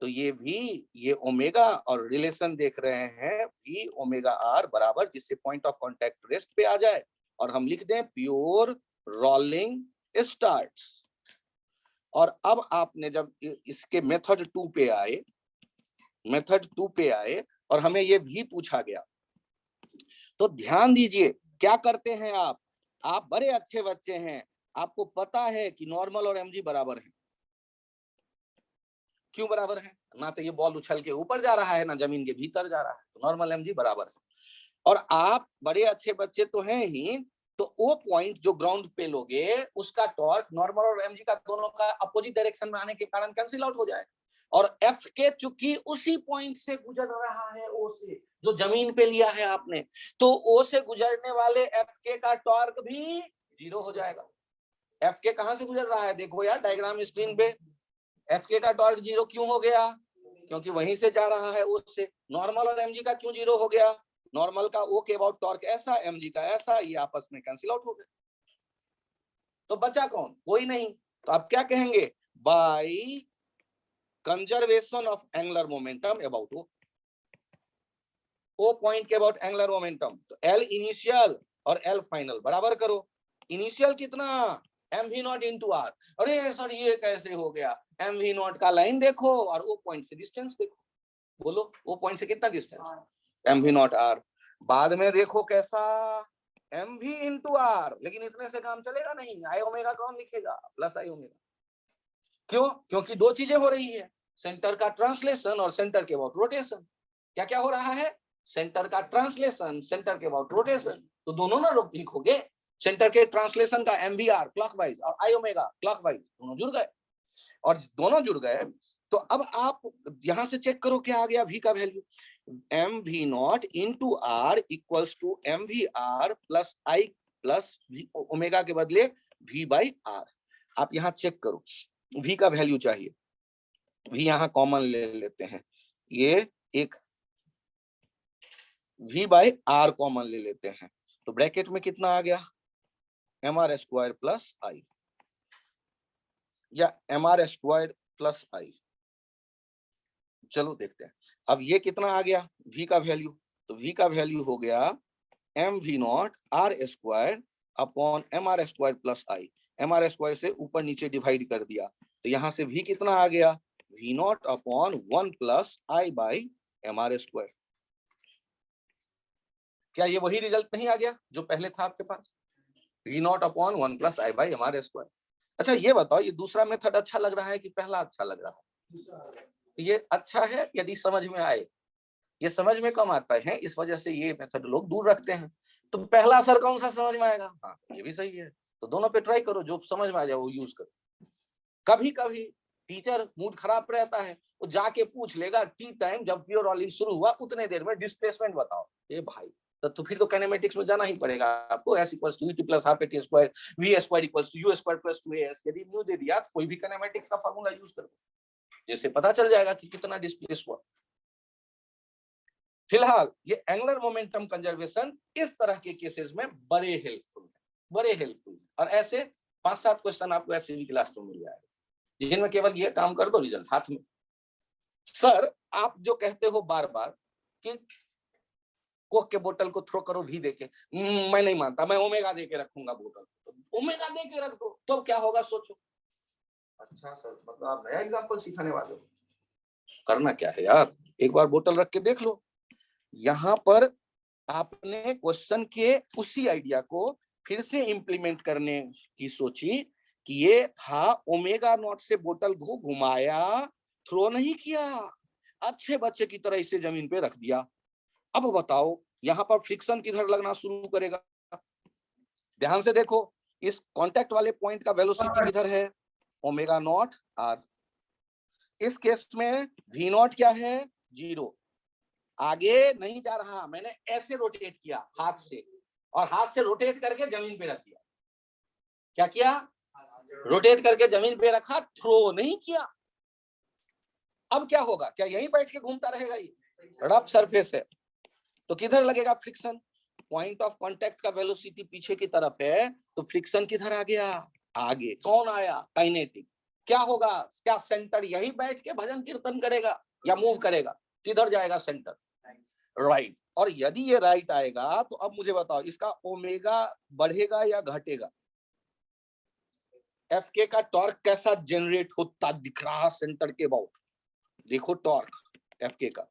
तो ये ओमेगा और रिलेशन देख रहे हैं भी ओमेगा आर बराबर, जिससे पॉइंट ऑफ कांटेक्ट रेस्ट पे आ जाए और हम लिख दें प्योर रोलिंग स्टार्ट्स। और अब आपने जब इसके मेथड 2 पे आए, मेथड 2 पे आए और हमें ये भी पूछा गया, तो ध्यान दीजिए क्या करते हैं आप बड़े अच्छे बच्चे हैं, आपको पता है कि नॉर्मल और एमजी बराबर है। क्यों बराबर है? ना तो ये बॉल उछल के ऊपर जा रहा है ना जमीन के भीतर जा रहा है, तो नॉर्मल एमजी बराबर है। और आप बड़े अच्छे बच्चे तो हैं ही, तो वो पॉइंट जो ग्राउंड पे लोगे उसका टॉर्क नॉर्मल और एमजी का दोनों का अपोजिट डायरेक्शन में आने के कारण कैंसिल आउट हो जाए। और एफ के चूंकि उसी पॉइंट से गुजर रहा है ओ से, जो जमीन पे लिया है आपने, तो ओ से गुजरने वाले एफ के का टॉर्क भी 0 हो जाएगा। एफ के कहां से गुजर रहा है देखो यार डायग्राम स्क्रीन पे, एफ के का टॉर्क 0 क्यों हो गया? क्योंकि वहीं से जा रहा है उससे। नॉर्मल और एमजी का क्यों 0 हो गया? नॉर्मल का ओ के अबाउट टॉर्क ऐसा, एमजी का ऐसा, ये आपस में कैंसिल आउट हो गए। तो बचा कौन? कोई नहीं। तो आप क्या कहेंगे? By conservation of angular momentum about O point के अबाउट एंगुलर मोमेंटम, तो एल इनिशियल और एल फाइनल बराबर करो। इनिशियल कितना? M we not into r. अरे सर ये कैसे हो गया? एम वी नॉट का लाइन देखो और ओ पॉइंट से डिस्टेंस देखो, बोलो ओ पॉइंट से कितना distance? M we not r. बाद में देखो कैसा, एम वी इंटू आर, लेकिन इतने से काम चलेगा नहीं, आई ओमेगा कौन लिखेगा? Plus I omega. क्यों? क्योंकि दो चीजें हो रही है, सेंटर का ट्रांसलेशन और सेंटर के अबाउट रोटेशन। क्या क्या हो रहा है? सेंटर का ट्रांसलेशन, सेंटर के अबाउट रोटेशन, तो दोनों ना लिखोगे। सेंटर के ट्रांसलेशन का एम वी आर क्लॉकवाइज और आई ओमेगा क्लॉकवाइज, दोनों जुड़ गए। और दोनों जुड़ गए तो अब आप यहां से चेक करो क्या आ गया v का value, m we not into r equals to m we are plus I plus omega के बदले v बाई आर। आप यहां चेक करो, v का वैल्यू चाहिए, v यहां कॉमन ले लेते हैं, ये एक v बाई आर कॉमन ले लेते हैं, तो ब्रैकेट में कितना आ गया? एम आर स्क्वायर प्लस आई, या एम आर स्क्वायर प्लस आई। चलो देखते हैं अब ये कितना आ गया v का वैल्यू, तो v का वैल्यू हो गया M we not r square upon m are square plus I. M are square से ऊपर नीचे डिवाइड कर दिया, तो यहां से v कितना आ गया? v नॉट upon 1 plus I by m are square. क्या ये वही रिजल्ट नहीं आ गया जो पहले था आपके पास? v नॉट upon 1 plus I by m are square. अच्छा ये बताओ, ये दूसरा मेथड अच्छा लग रहा है कि पहला अच्छा लग रहा है? ये अच्छा है यदि समझ में आए, ये समझ में कम आता है, इस वजह से ये मेथड लोग दूर रखते हैं। तो पहला असर कौन सा समझ में आएगा? हाँ ये भी सही है, तो दोनों पे ट्राई करो, जो समझ में आ जाए वो यूज करो। कभी कभी टीचर मूड खराब रहता है, वो जाके पूछ लेगा टी टाइम जब प्योर रोलिंग शुरू हुआ उतने देर में डिस्प्लेसमेंट बताओ। ए भाई तो फिर तो काइनेमेटिक्स में जाना ही पड़ेगा आपको, s equals to ut plus half at square, v square equals to u square plus 2as। यदि न्यू दे दिया कोई भी काइनेमेटिक्स का फार्मूला यूज करो, जैसे पता चल जाएगा कि कितना डिस्प्लेस हुआ। फिलहाल ये एंगुलर मोमेंटम कंजर्वेशन इस तरह के केसेस में बड़े हेल्पफुल है, बड़े हेल्पफुल। और ऐसे 5-7 क्वेश्चन आपको ऐसे भी क्लास में मिल जाएगा जिनमें केवल ये काम कर दो, रिजल्ट हाथ में। सर आप जो कहते हो बार बार कि कोक के बोतल को थ्रो करो भी देके, मैं नहीं मानता, मैं ओमेगा दे के रखूंगा बोतल, तो ओमेगा दे के रख दो तो क्या होगा सोचो। अच्छा सर मतलब आप नया एग्जांपल सिखाने वाले हो? करना क्या है यार, एक बार बोतल रख के देख लो। यहां पर आपने क्वेश्चन के उसी आइडिया को फिर से इंप्लीमेंट करने की सोची कि ये था ओमेगा नॉट से बोतल को घुमाया, थ्रो नहीं किया, अच्छे बच्चे की तरह इसे जमीन पे रख दिया। अब बताओ यहाँ पर फ्रिक्शन किधर लगना शुरू करेगा? ध्यान से देखो, इस कांटेक्ट वाले पॉइंट का वेलोसिटी किधर है? Omega not r. इस केस में वी नॉट क्या है? 0। आगे नहीं जा रहा, मैंने ऐसे रोटेट किया हाथ से, और हाथ से रोटेट करके जमीन पे रख दिया। क्या किया? रोटेट करके जमीन पे रखा, थ्रो नहीं किया। अब क्या होगा? क्या यहीं बैठ के घूमता रहेगा? ये रफ सरफेस है तो किधर लगेगा फ्रिक्शन? पॉइंट ऑफ कांटेक्ट का वेलोसिटी पीछे की तरफ है तो फ्रिक्शन किधर आ गया? आगे। कौन आया? काइनेटिक। क्या होगा? क्या सेंटर यहीं बैठ के भजन कीर्तन करेगा या मूव करेगा? किधर जाएगा सेंटर? राइट। और यदि ये राइट आएगा तो अब मुझे बताओ इसका ओमेगा बढ़ेगा या घटेगा? एफ के का टॉर्क कैसा जनरेट होता दिख रहा सेंटर के अबाउट? देखो टॉर्क एफ के का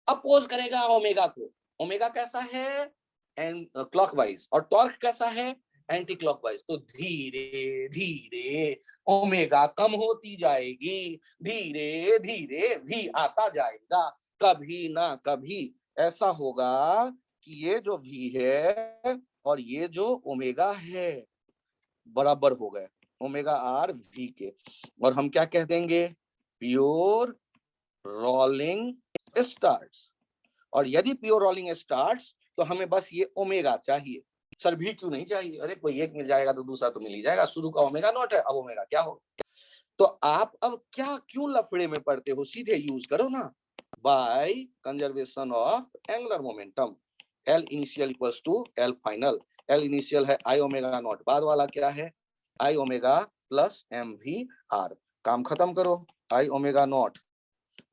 अपोज करेगा ओमेगा को। ओमेगा कैसा है? And clockwise. और टॉर्क कैसा है? Anti clockwise. तो धीरे धीरे ओमेगा कम होती जाएगी, धीरे धीरे भी आता जाएगा। कभी ना कभी ऐसा होगा कि ये जो भी है और ये जो ओमेगा है बराबर हो गए, ओमेगा आर वी के। और हम क्या कह देंगे? Pure rolling starts. और यदि प्योर रोलिंग स्टार्ट्स तो हमें बस ये ओमेगा चाहिए, सर भी क्यों नहीं चाहिए? अरे कोई एक मिल जाएगा तो दूसरा तो मिल ही जाएगा। शुरू का ओमेगा नॉट है, अब ओमेगा क्या हो? तो आप अब क्या क्यों लफड़े में पड़ते हो? सीधे यूज करो ना, by conservation of angular momentum. L initial equals to L final. L initial है आई ओमेगा नॉट, बाद वाला क्या है? I omega plus M we R. काम खत्म करो, I omega not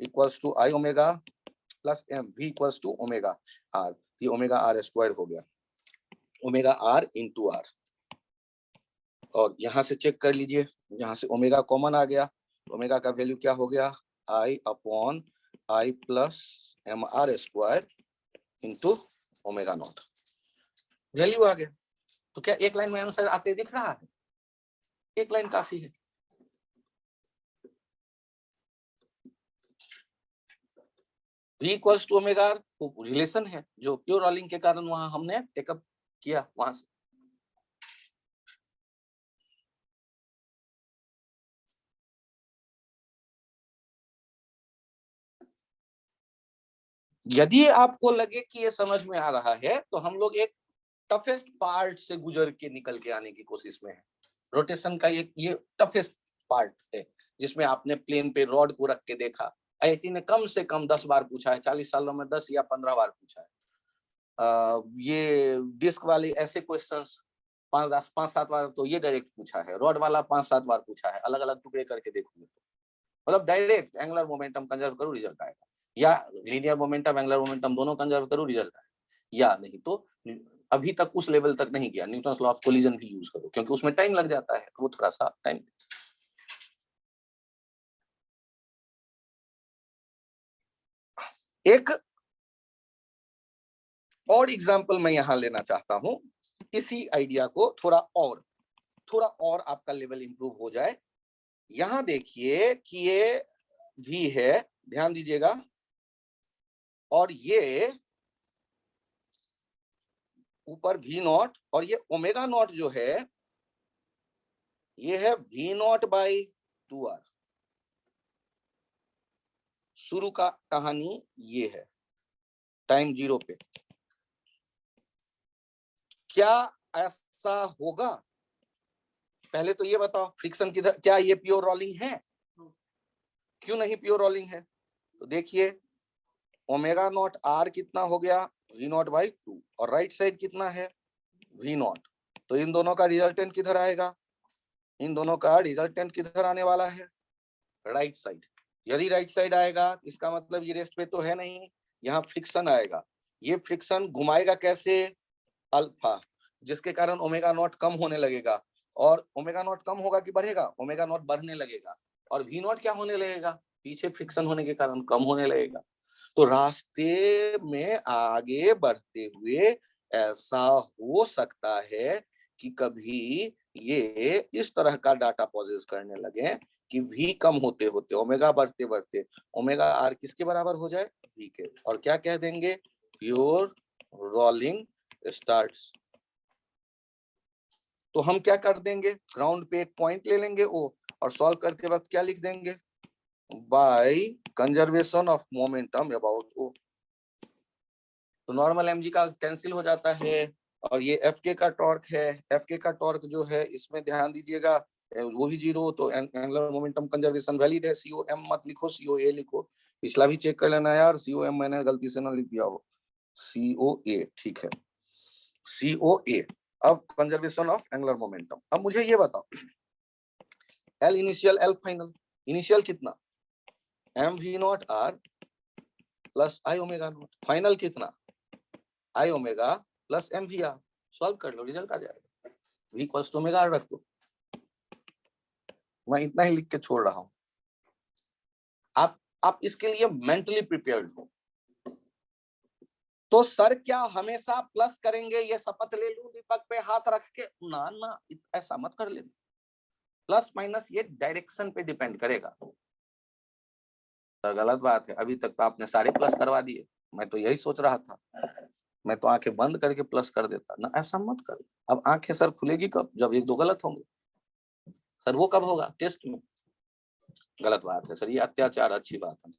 equals to I omega plus M V equals to omega R. ये omega R square हो गया, ओमेगा आर इंटू आर। और यहां से चेक कर लीजिए, यहां से ओमेगा कॉमन आ गया, ओमेगा का वैल्यू क्या हो गया? I upon I plus M are square into omega not. Value आ गया। तो क्या एक लाइन में आंसर आते दिख रहा है? एक लाइन काफी है। V equals to omega R तो रिलेशन है जो प्योर रोलिंग के कारण वहां हमने टेकअप किया वहां से। यदि आपको लगे कि ये समझ में आ रहा है तो हम लोग एक टफेस्ट पार्ट से गुजर के निकल के आने की कोशिश में है। रोटेशन का ये टफेस्ट पार्ट है जिसमें आपने प्लेन पे रॉड को रख के देखा। आईआईटी ने कम से कम 10 बार पूछा है, 40 सालों में 10 या 15 बार पूछा है। ये डिस्क वाले ऐसे क्वेश्चंस 5-7 बार तो ये डायरेक्ट पूछा है। रॉड वाला 5-7 बार पूछा है, अलग अलग टुकड़े करके देखोगे तो मतलब डायरेक्ट एंगुलर मोमेंटम कंजर्व करो रिजल्ट आएगा, या लीनियर मोमेंटम एंगुलर मोमेंटम दोनों कंजर्व करो रिजल्ट आएगा, या नहीं तो अभी तक उस लेवल तक नहीं गया न्यूटन लॉ ऑफ कोलिजन भी यूज करो क्योंकि उसमें टाइम लग जाता है, वो थोड़ा सा टाइम। एक और एग्जांपल मैं यहां लेना चाहता हूं, इसी आइडिया को थोड़ा और आपका लेवल इंप्रूव हो जाए। यहां देखिए कि ये भी है, ध्यान दीजिएगा, और ये ऊपर वी नॉट और ये ओमेगा नॉट जो है ये है वी नॉट बाई 2r। शुरू का कहानी ये है टाइम 0 पे। क्या ऐसा होगा? पहले तो ये बताओ फ्रिक्शन किधर? क्या ये प्योर रोलिंग है? क्यों नहीं प्योर रोलिंग है? तो देखिए ओमेगा नॉट आर कितना हो गया? वी नॉट बाई 2, और राइट साइड कितना है? V naught. तो इन दोनों का रिजल्टेंट किधर आएगा? इन दोनों का रिजल्टेंट किधर आने वाला है? Right side. यदि राइट साइड आएगा इसका मतलब ये रेस्ट पे तो है नहीं, यहाँ फ्रिक्शन आएगा। ये फ्रिक्शन घुमाएगा कैसे? अल्फा, जिसके कारण ओमेगा नॉट कम होने लगेगा। और ओमेगा नॉट कम होगा कि बढ़ेगा? ओमेगा नॉट बढ़ने लगेगा। और वी नॉट क्या होने लगेगा? पीछे फ्रिक्शन होने के कारण कम होने लगेगा। तो रास्ते में आगे बढ़ते हुए ऐसा हो सकता है कि कभी ये इस तरह का डाटा पॉजेस करने लगे कि v कम होते होते ओमेगा बढ़ते बढ़ते ओमेगा r किसके बराबर हो जाए, v के, और क्या कह देंगे, प्योर रोलिंग स्टार्ट्स। तो हम क्या कर देंगे, ग्राउंड पे एक पॉइंट ले लेंगे ओ, और सॉल्व करते वक्त क्या लिख देंगे, by conservation of momentum about O. तो नॉर्मल mg का कैंसिल हो जाता है, और ये fk का टॉर्क है, fk का टॉर्क जो है इसमें ध्यान दीजिएगा वो भी 0, तो एंगुलर मोमेंटम कंजर्वेशन वैलिड है, COM मत लिखो, COA लिखो। पिछला भी चेक कर लेना यार, COM मैंने गलती से ना लिख दिया हो, COA, ठीक है, COA। अब कंजर्वेशन ऑफ एंगुलर मोमेंटम। अब मुझे ये बताओ, L initial L final, initial कितना, mv naught r plus i omega naught, final कितना, i omega plus mvr। Solve कर लो, रिजल्ट आ जाएगा, v equals to omega r रख दो। मैं इतना ही लिख के छोड़ रहा हूं, आप इसके लिए मेंटली प्रिपेयर्ड हो। तो सर क्या हमेशा प्लस करेंगे, ये शपथ ले लूं दीपक पे हाथ रख के, ना ना ऐसा मत कर लेना, प्लस माइनस ये डायरेक्शन पे डिपेंड करेगा। सर गलत बात है, अभी तक तो आपने सारे प्लस करवा दिए, मैं तो यही सोच रहा था, मैं तो आंखें बंद करके प्लस कर देता ना, ऐसा मत कर। अब आंखें सर खुलेगी कब, जब एक दो गलत होंगे। सर वो कब होगा, टेस्ट में। गलत बात है सर, ये अत्याचार, अच्छी बात है।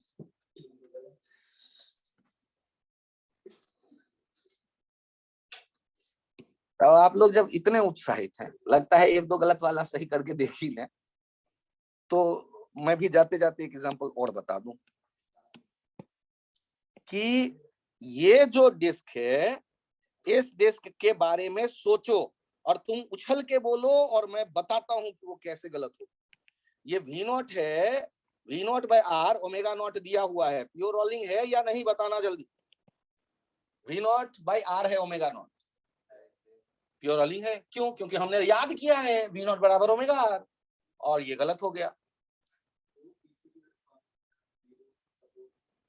तो आप लोग जब इतने उत्साहित हैं, लगता है एक दो गलत वाला सही करके देख ही लें, तो मैं भी जाते जाते एक एग्जांपल और बता दूं कि ये जो डिस्क है, इस डिस्क के बारे में सोचो और तुम उछल के बोलो, और मैं बताता हूं कि वो कैसे गलत हो। ये V नॉट है, V naught by R omega naught दिया हुआ है, प्योर रोलिंग है या नहीं, बताना जल्दी। V नॉट बाय R है ओमेगा नॉट, प्योर रोलिंग है, क्यों, क्योंकि हमने याद किया है V नॉट बराबर ओमेगा R, और ये गलत हो गया।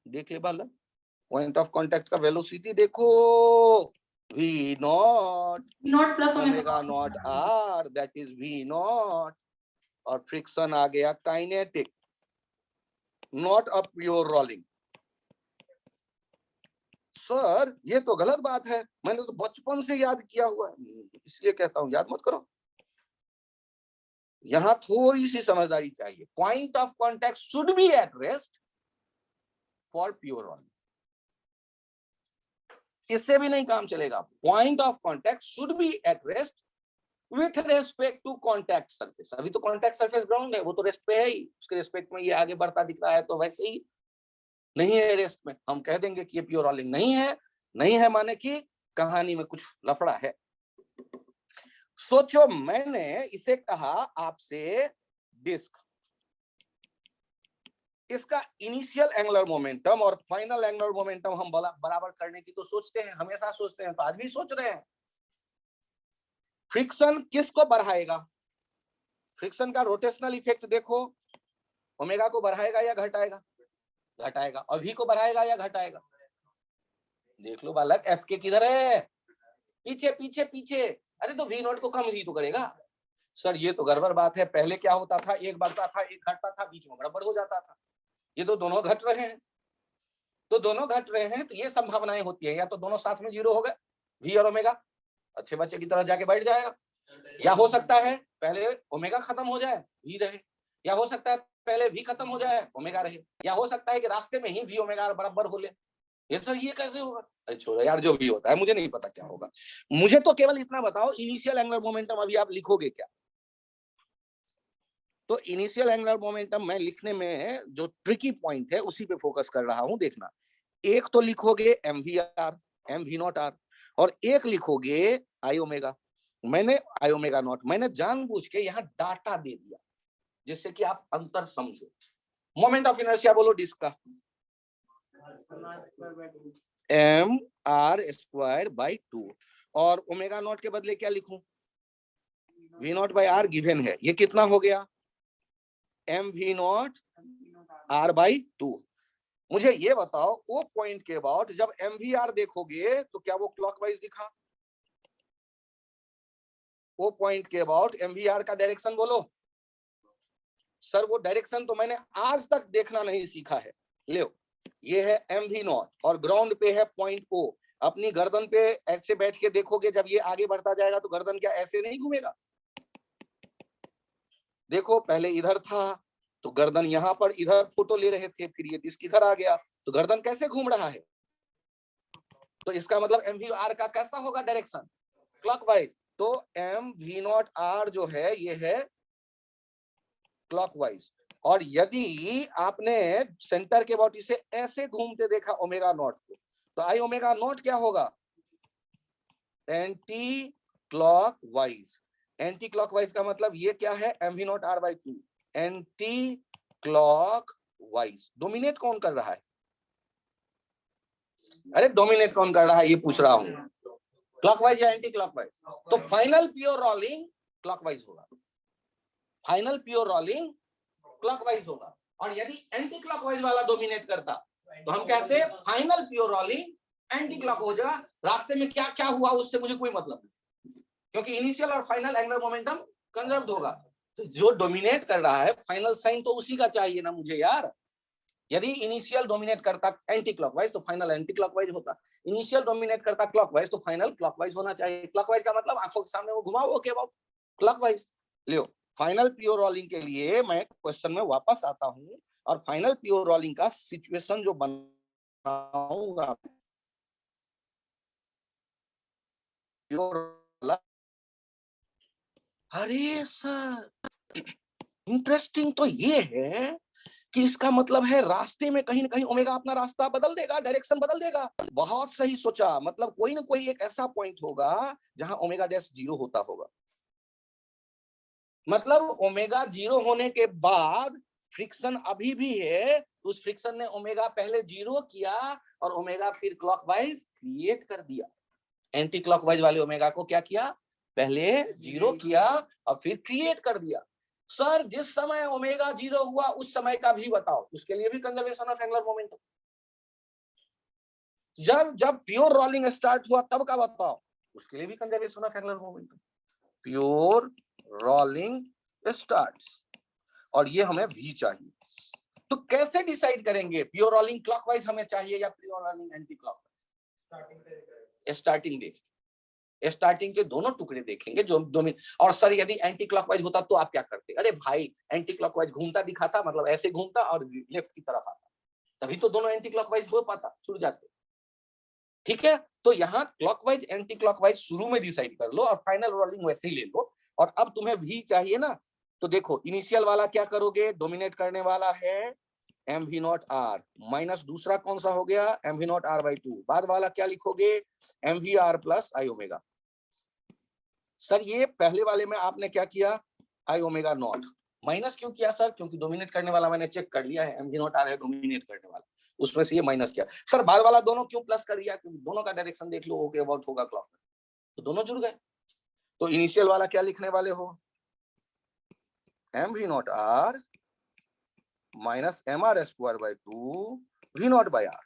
देख ले बालक, पॉइंट ऑफ कांटेक्ट का वेलोसिटी देखो, V not plus omega naught R, that is V not, और फ्रिक्शन आ गया kinetic, not a pure rolling. Sir ये तो गलत बात है, मैंने तो बचपन से याद किया हुआ है, इसलिए कहता हूं याद मत करो। यहां थोड़ी सी समझदारी चाहिए। Point of contact should be at rest for pure rolling, इससे भी नहीं काम चलेगा। Point of contact should be at rest with respect to contact surface. अभी तो कांटेक्ट सरफेस ग्राउंड है, वो तो रेस्ट पे है ही, उसके रेस्पेक्ट में ये आगे बढ़ता दिख रहा है, तो वैसे ही नहीं है रेस्ट में, हम कह देंगे कि ये प्योर रोलिंग नहीं है। नहीं है माने कि कहानी में कुछ लफड़ा है। सोचो, मैंने इसे कहा आपसे डिस्क, इसका इनिशियल एंगुलर मोमेंटम और फाइनल एंगुलर मोमेंटम हम बराबर करने की तो सोचते हैं, हमेशा सोचते हैं, तो आज भी सोच रहे हैं। फ्रिक्शन किसको बढ़ाएगा, फ्रिक्शन का रोटेशनल इफेक्ट देखो, ओमेगा को बढ़ाएगा या घटाएगा, घटाएगा, और v को बढ़ाएगा या घटाएगा, देख लो बालक, एफ के किधर है, पीछे पीछे पीछे, अरे तो v नॉट को कम ही तो करेगा। सर ये तो गड़बड़ बात है, पहले क्या होता था, एक बढ़ता था एक घटता था, बीच में गड़बड़ हो जाता था, ये तो दोनों घट रहे हैं, तो दोनों घट रहे हैं, तो ये संभावनाएं होती है, या तो दोनों साथ में 0 हो गए, v और ओमेगा अच्छे बच्चे की तरह जाके बैठ जाएगा, या हो सकता है पहले ओमेगा खत्म हो जाए v रहे, या हो सकता है पहले v खत्म हो जाए ओमेगा रहे, या हो सकता है कि रास्ते में ही v ओमेगा बराबर हो ले। ये सर ये कैसे होगा, अरे छोड़ो यार, जो भी होता है, मुझे नहीं पता क्या होगा, मुझे तो केवल इतना बताओ, इनिशियल एंगुलर मोमेंटम अभी आप लिखोगे क्या। तो इनिशियल एंगुलर मोमेंटम मैं लिखने में जो ट्रिकी पॉइंट है उसी पे फोकस कर रहा हूं, देखना। एक तो लिखोगे mvr, mv नॉट r, और एक लिखोगे i ओमेगा। मैंने i ओमेगा नॉट मैंने जानबूझ के यहाँ डाटा दे दिया जिससे कि आप अंतर समझो। मोमेंट ऑफ इनर्शिया बोलो डिस्क का, mr²/2, और ओमेगा नॉट के बदले क्या लिखूं, v naught by r given है, ये कितना हो गया, mv नॉट r/2। मुझे ये बताओ, वो पॉइंट के अबाउट जब mvr देखोगे तो क्या वो क्लॉकवाइज दिखा, ओ पॉइंट के अबाउट एमवीआर का डायरेक्शन बोलो। सर वो डायरेक्शन तो मैंने आज तक देखना नहीं सीखा है। लो ये है एमवी नॉट और ग्राउंड पे है पॉइंट ओ। अपनी गर्दन पे ऐसे बैठ के देखोगे, जब ये आगे बढ़ता जाएगा तो गर्दन क्या ऐसे नहीं घूमेगा? देखो पहले इधर था तो गर्दन यहाँ पर इधर फोटो ले रहे थे, फिर ये डिस्क इधर आ गया तो गर्दन कैसे घूम रहा है? तो इसका मतलब एमवीआर का कैसा होगा डायरेक्शन? क्लॉकवाइज। तो एम वी नॉट आर जो है ये है क्लॉकवाइज। और यदि आपने सेंटर के बॉडी से ऐसे घूमते देखा ओमेगा नॉट को, तो आई ओमेगा नॉट क्या होगा? Anti clockwise. एंटी क्लॉकवाइज का मतलब ये क्या है? M we not R by 2 anticlockwise. Dominate कौन कर रहा है? अरे डोमिनेट कौन कर रहा है ये पूछ रहा हूं, क्लॉकवाइज या एंटी क्लॉकवाइज? तो फाइनल प्योर रोलिंग क्लॉकवाइज होगा, फाइनल प्योर रोलिंग क्लॉकवाइज होगा। और यदि एंटी क्लॉकवाइज वाला डोमिनेट करता तो हम कहते हैं final pure rolling anti clock हो जाएगा। रास्ते में क्या क्या हुआ उससे मुझे कोई मतलब नहीं, क्योंकि इनिशियल और फाइनल एंगुलर मोमेंटम कंजर्व्ड होगा। तो जो डोमिनेट कर रहा है फाइनल साइन तो उसी का चाहिए ना मुझे यार। यदि इनिशियल डोमिनेट करता एंटी क्लॉकवाइज तो फाइनल एंटी क्लॉकवाइज होता, इनिशियल डोमिनेट करता क्लॉकवाइज तो फाइनल क्लॉकवाइज होना चाहिए। क्लॉकवाइज का मतलब आंखों के सामने वो घुमाओ, ओके बाबू क्लॉकवाइज। लियो फाइनल प्योर रोलिंग के लिए मैं क्वेश्चन में वापस आता हूं और फाइनल प्योर रोलिंग का सिचुएशन जो बनाऊंगा प्योर। अरे सर इंटरेस्टिंग तो ये है कि इसका मतलब है रास्ते में कहीं ना कहीं ओमेगा अपना रास्ता बदल देगा, डायरेक्शन बदल देगा। बहुत सही सोचा, मतलब कोई ना कोई एक ऐसा पॉइंट होगा जहां ओमेगा डैश 0 होता होगा। मतलब ओमेगा 0 होने के बाद फ्रिक्शन अभी भी है, उस फ्रिक्शन ने ओमेगा पहले 0 किया और ओमेगा फिर क्लॉकवाइज क्रिएट कर दिया। एंटी क्लॉकवाइज वाले ओमेगा को क्या किया? पहले 0 किया और फिर क्रिएट कर दिया। सर जिस समय ओमेगा 0 हुआ उस समय का भी बताओ, उसके लिए भी कंजर्वेशन ऑफ एंगुलर मोमेंटम। जब प्योर रोलिंग स्टार्ट हुआ तब का बताओ, उसके लिए भी conservation of angular momentum. Pure rolling starts और ये हमें भी चाहिए। तो कैसे डिसाइड करेंगे प्योर रोलिंग क्लॉकवाइज हमें चाहिए या pure rolling anti clockwise? Starting देख, स्टार्टिंग के दोनों टुकड़े देखेंगे जो दोनों। और सर यदि एंटी क्लॉकवाइज होता तो आप क्या करते? अरे भाई एंटी क्लॉकवाइज घूमता दिखाता, मतलब ऐसे घूमता और लेफ्ट की तरफ आता, तभी तो दोनों एंटी क्लॉकवाइज हो पाता, छूट जाते। ठीक है, तो यहाँ क्लॉकवाइज एंटी क्लॉकवाइज शुरू में डिसाइड कर लो और फाइनल रोलिंग वैसे ही ले लो। और अब तुम्हें भी चाहिए ना, तो देखो इनिशियल वाला क्या करोगे? डोमिनेट करने वाला है M we not R minus दूसरा कौन सा हो गया? M we not R by 2। बाद वाला क्या लिखोगे? M we are plus I omega. Sir ये पहले वाले में आपने क्या किया? आई ओमेगा नॉट माइनस क्यों किया सर? क्योंकि डोमिनेट करने वाला मैंने चेक कर लिया है, एम वी नॉट आर है डोमिनेट करने वाला, उसमें से ये माइनस किया। सर बाद वाला दोनों क्यों प्लस कर दिया? क्योंकि दोनों का डायरेक्शन देख लो ओके अबाउट होगा क्लॉक, तो दोनों जुड़ गए। तो इनिशियल वाला क्या लिखने वाले हो? M we not R minus M are square by 2 V naught by R,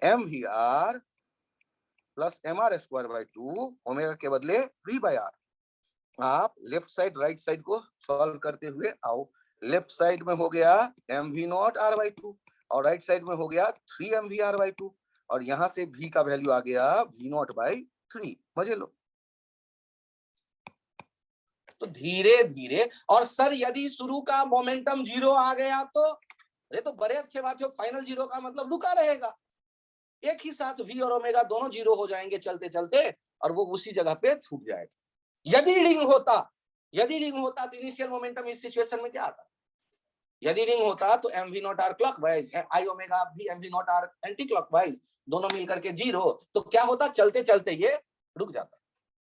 M we are plus M are square by 2 omega के बदले वी बाई आर। आप लेफ्ट साइड राइट साइड को सॉल्व करते हुए आओ। लेफ्ट साइड में हो गया M we not R by 2 और राइट साइड में हो गया 3 एम वी आर बाई 2 और यहां से v का वैल्यू आ गया वी नॉट बाई 3। मजे लो। तो धीरे धीरे, और सर यदि शुरू का मोमेंटम 0 आ गया तो अरे तो बड़े अच्छे बात है, फाइनल 0 का मतलब रुका रहेगा। एक ही साथ v और ओमेगा दोनों 0 हो जाएंगे चलते चलते और वो उसी जगह पे छूट जाएगा। यदि रिंग होता तो इनिशियल मोमेंटम इस सिचुएशन में क्या आता? यदि रिंग होता तो M we not R clockwise, I omega भी M we not R anti clockwise, दोनों मिलकर के 0, तो क्या होता? चलते चलते ये रुक जाता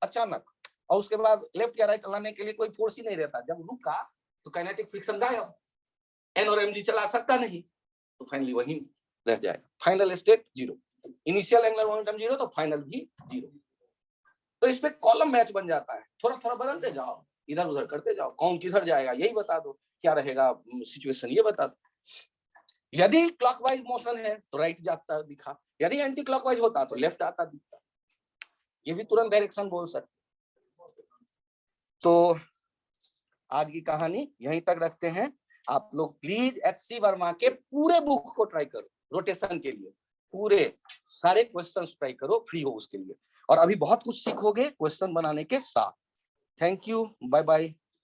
अचानक, और उसके बाद लेफ्ट या राइट लाने के लिए कोई फोर्स ही नहीं रहता। जब रुका तो काइनेटिक फ्रिक्शन गायब, एन और एम जी चला सकता नहीं, तो फाइनली वही रह जाएगा। Final state 0, initial angular momentum 0 तो फाइनल भी 0। तो इस पे कॉलम मैच बन जाता है, थोड़ा थोड़ा बदलते जाओ, इधर उधर करते जाओ, कौन किधर जाएगा यही बता दो, क्या रहेगा सिचुएशन ये बता दो। यदि क्लॉकवाइज मोशन है तो राइट जाता दिखा, यदि एंटी क्लॉकवाइज होता तो लेफ्ट आता दिखता। ये भी तुरंत डायरेक्शन बोल सकते। तो आज की कहानी यहीं तक रखते हैं। आप लोग प्लीज HC वर्मा के पूरे बुक को ट्राई करो रोटेशन के लिए, पूरे सारे क्वेश्चंस ट्राई करो, फ्री हो उसके लिए, और अभी बहुत कुछ सीखोगे क्वेश्चन बनाने के साथ। Thank you, bye bye.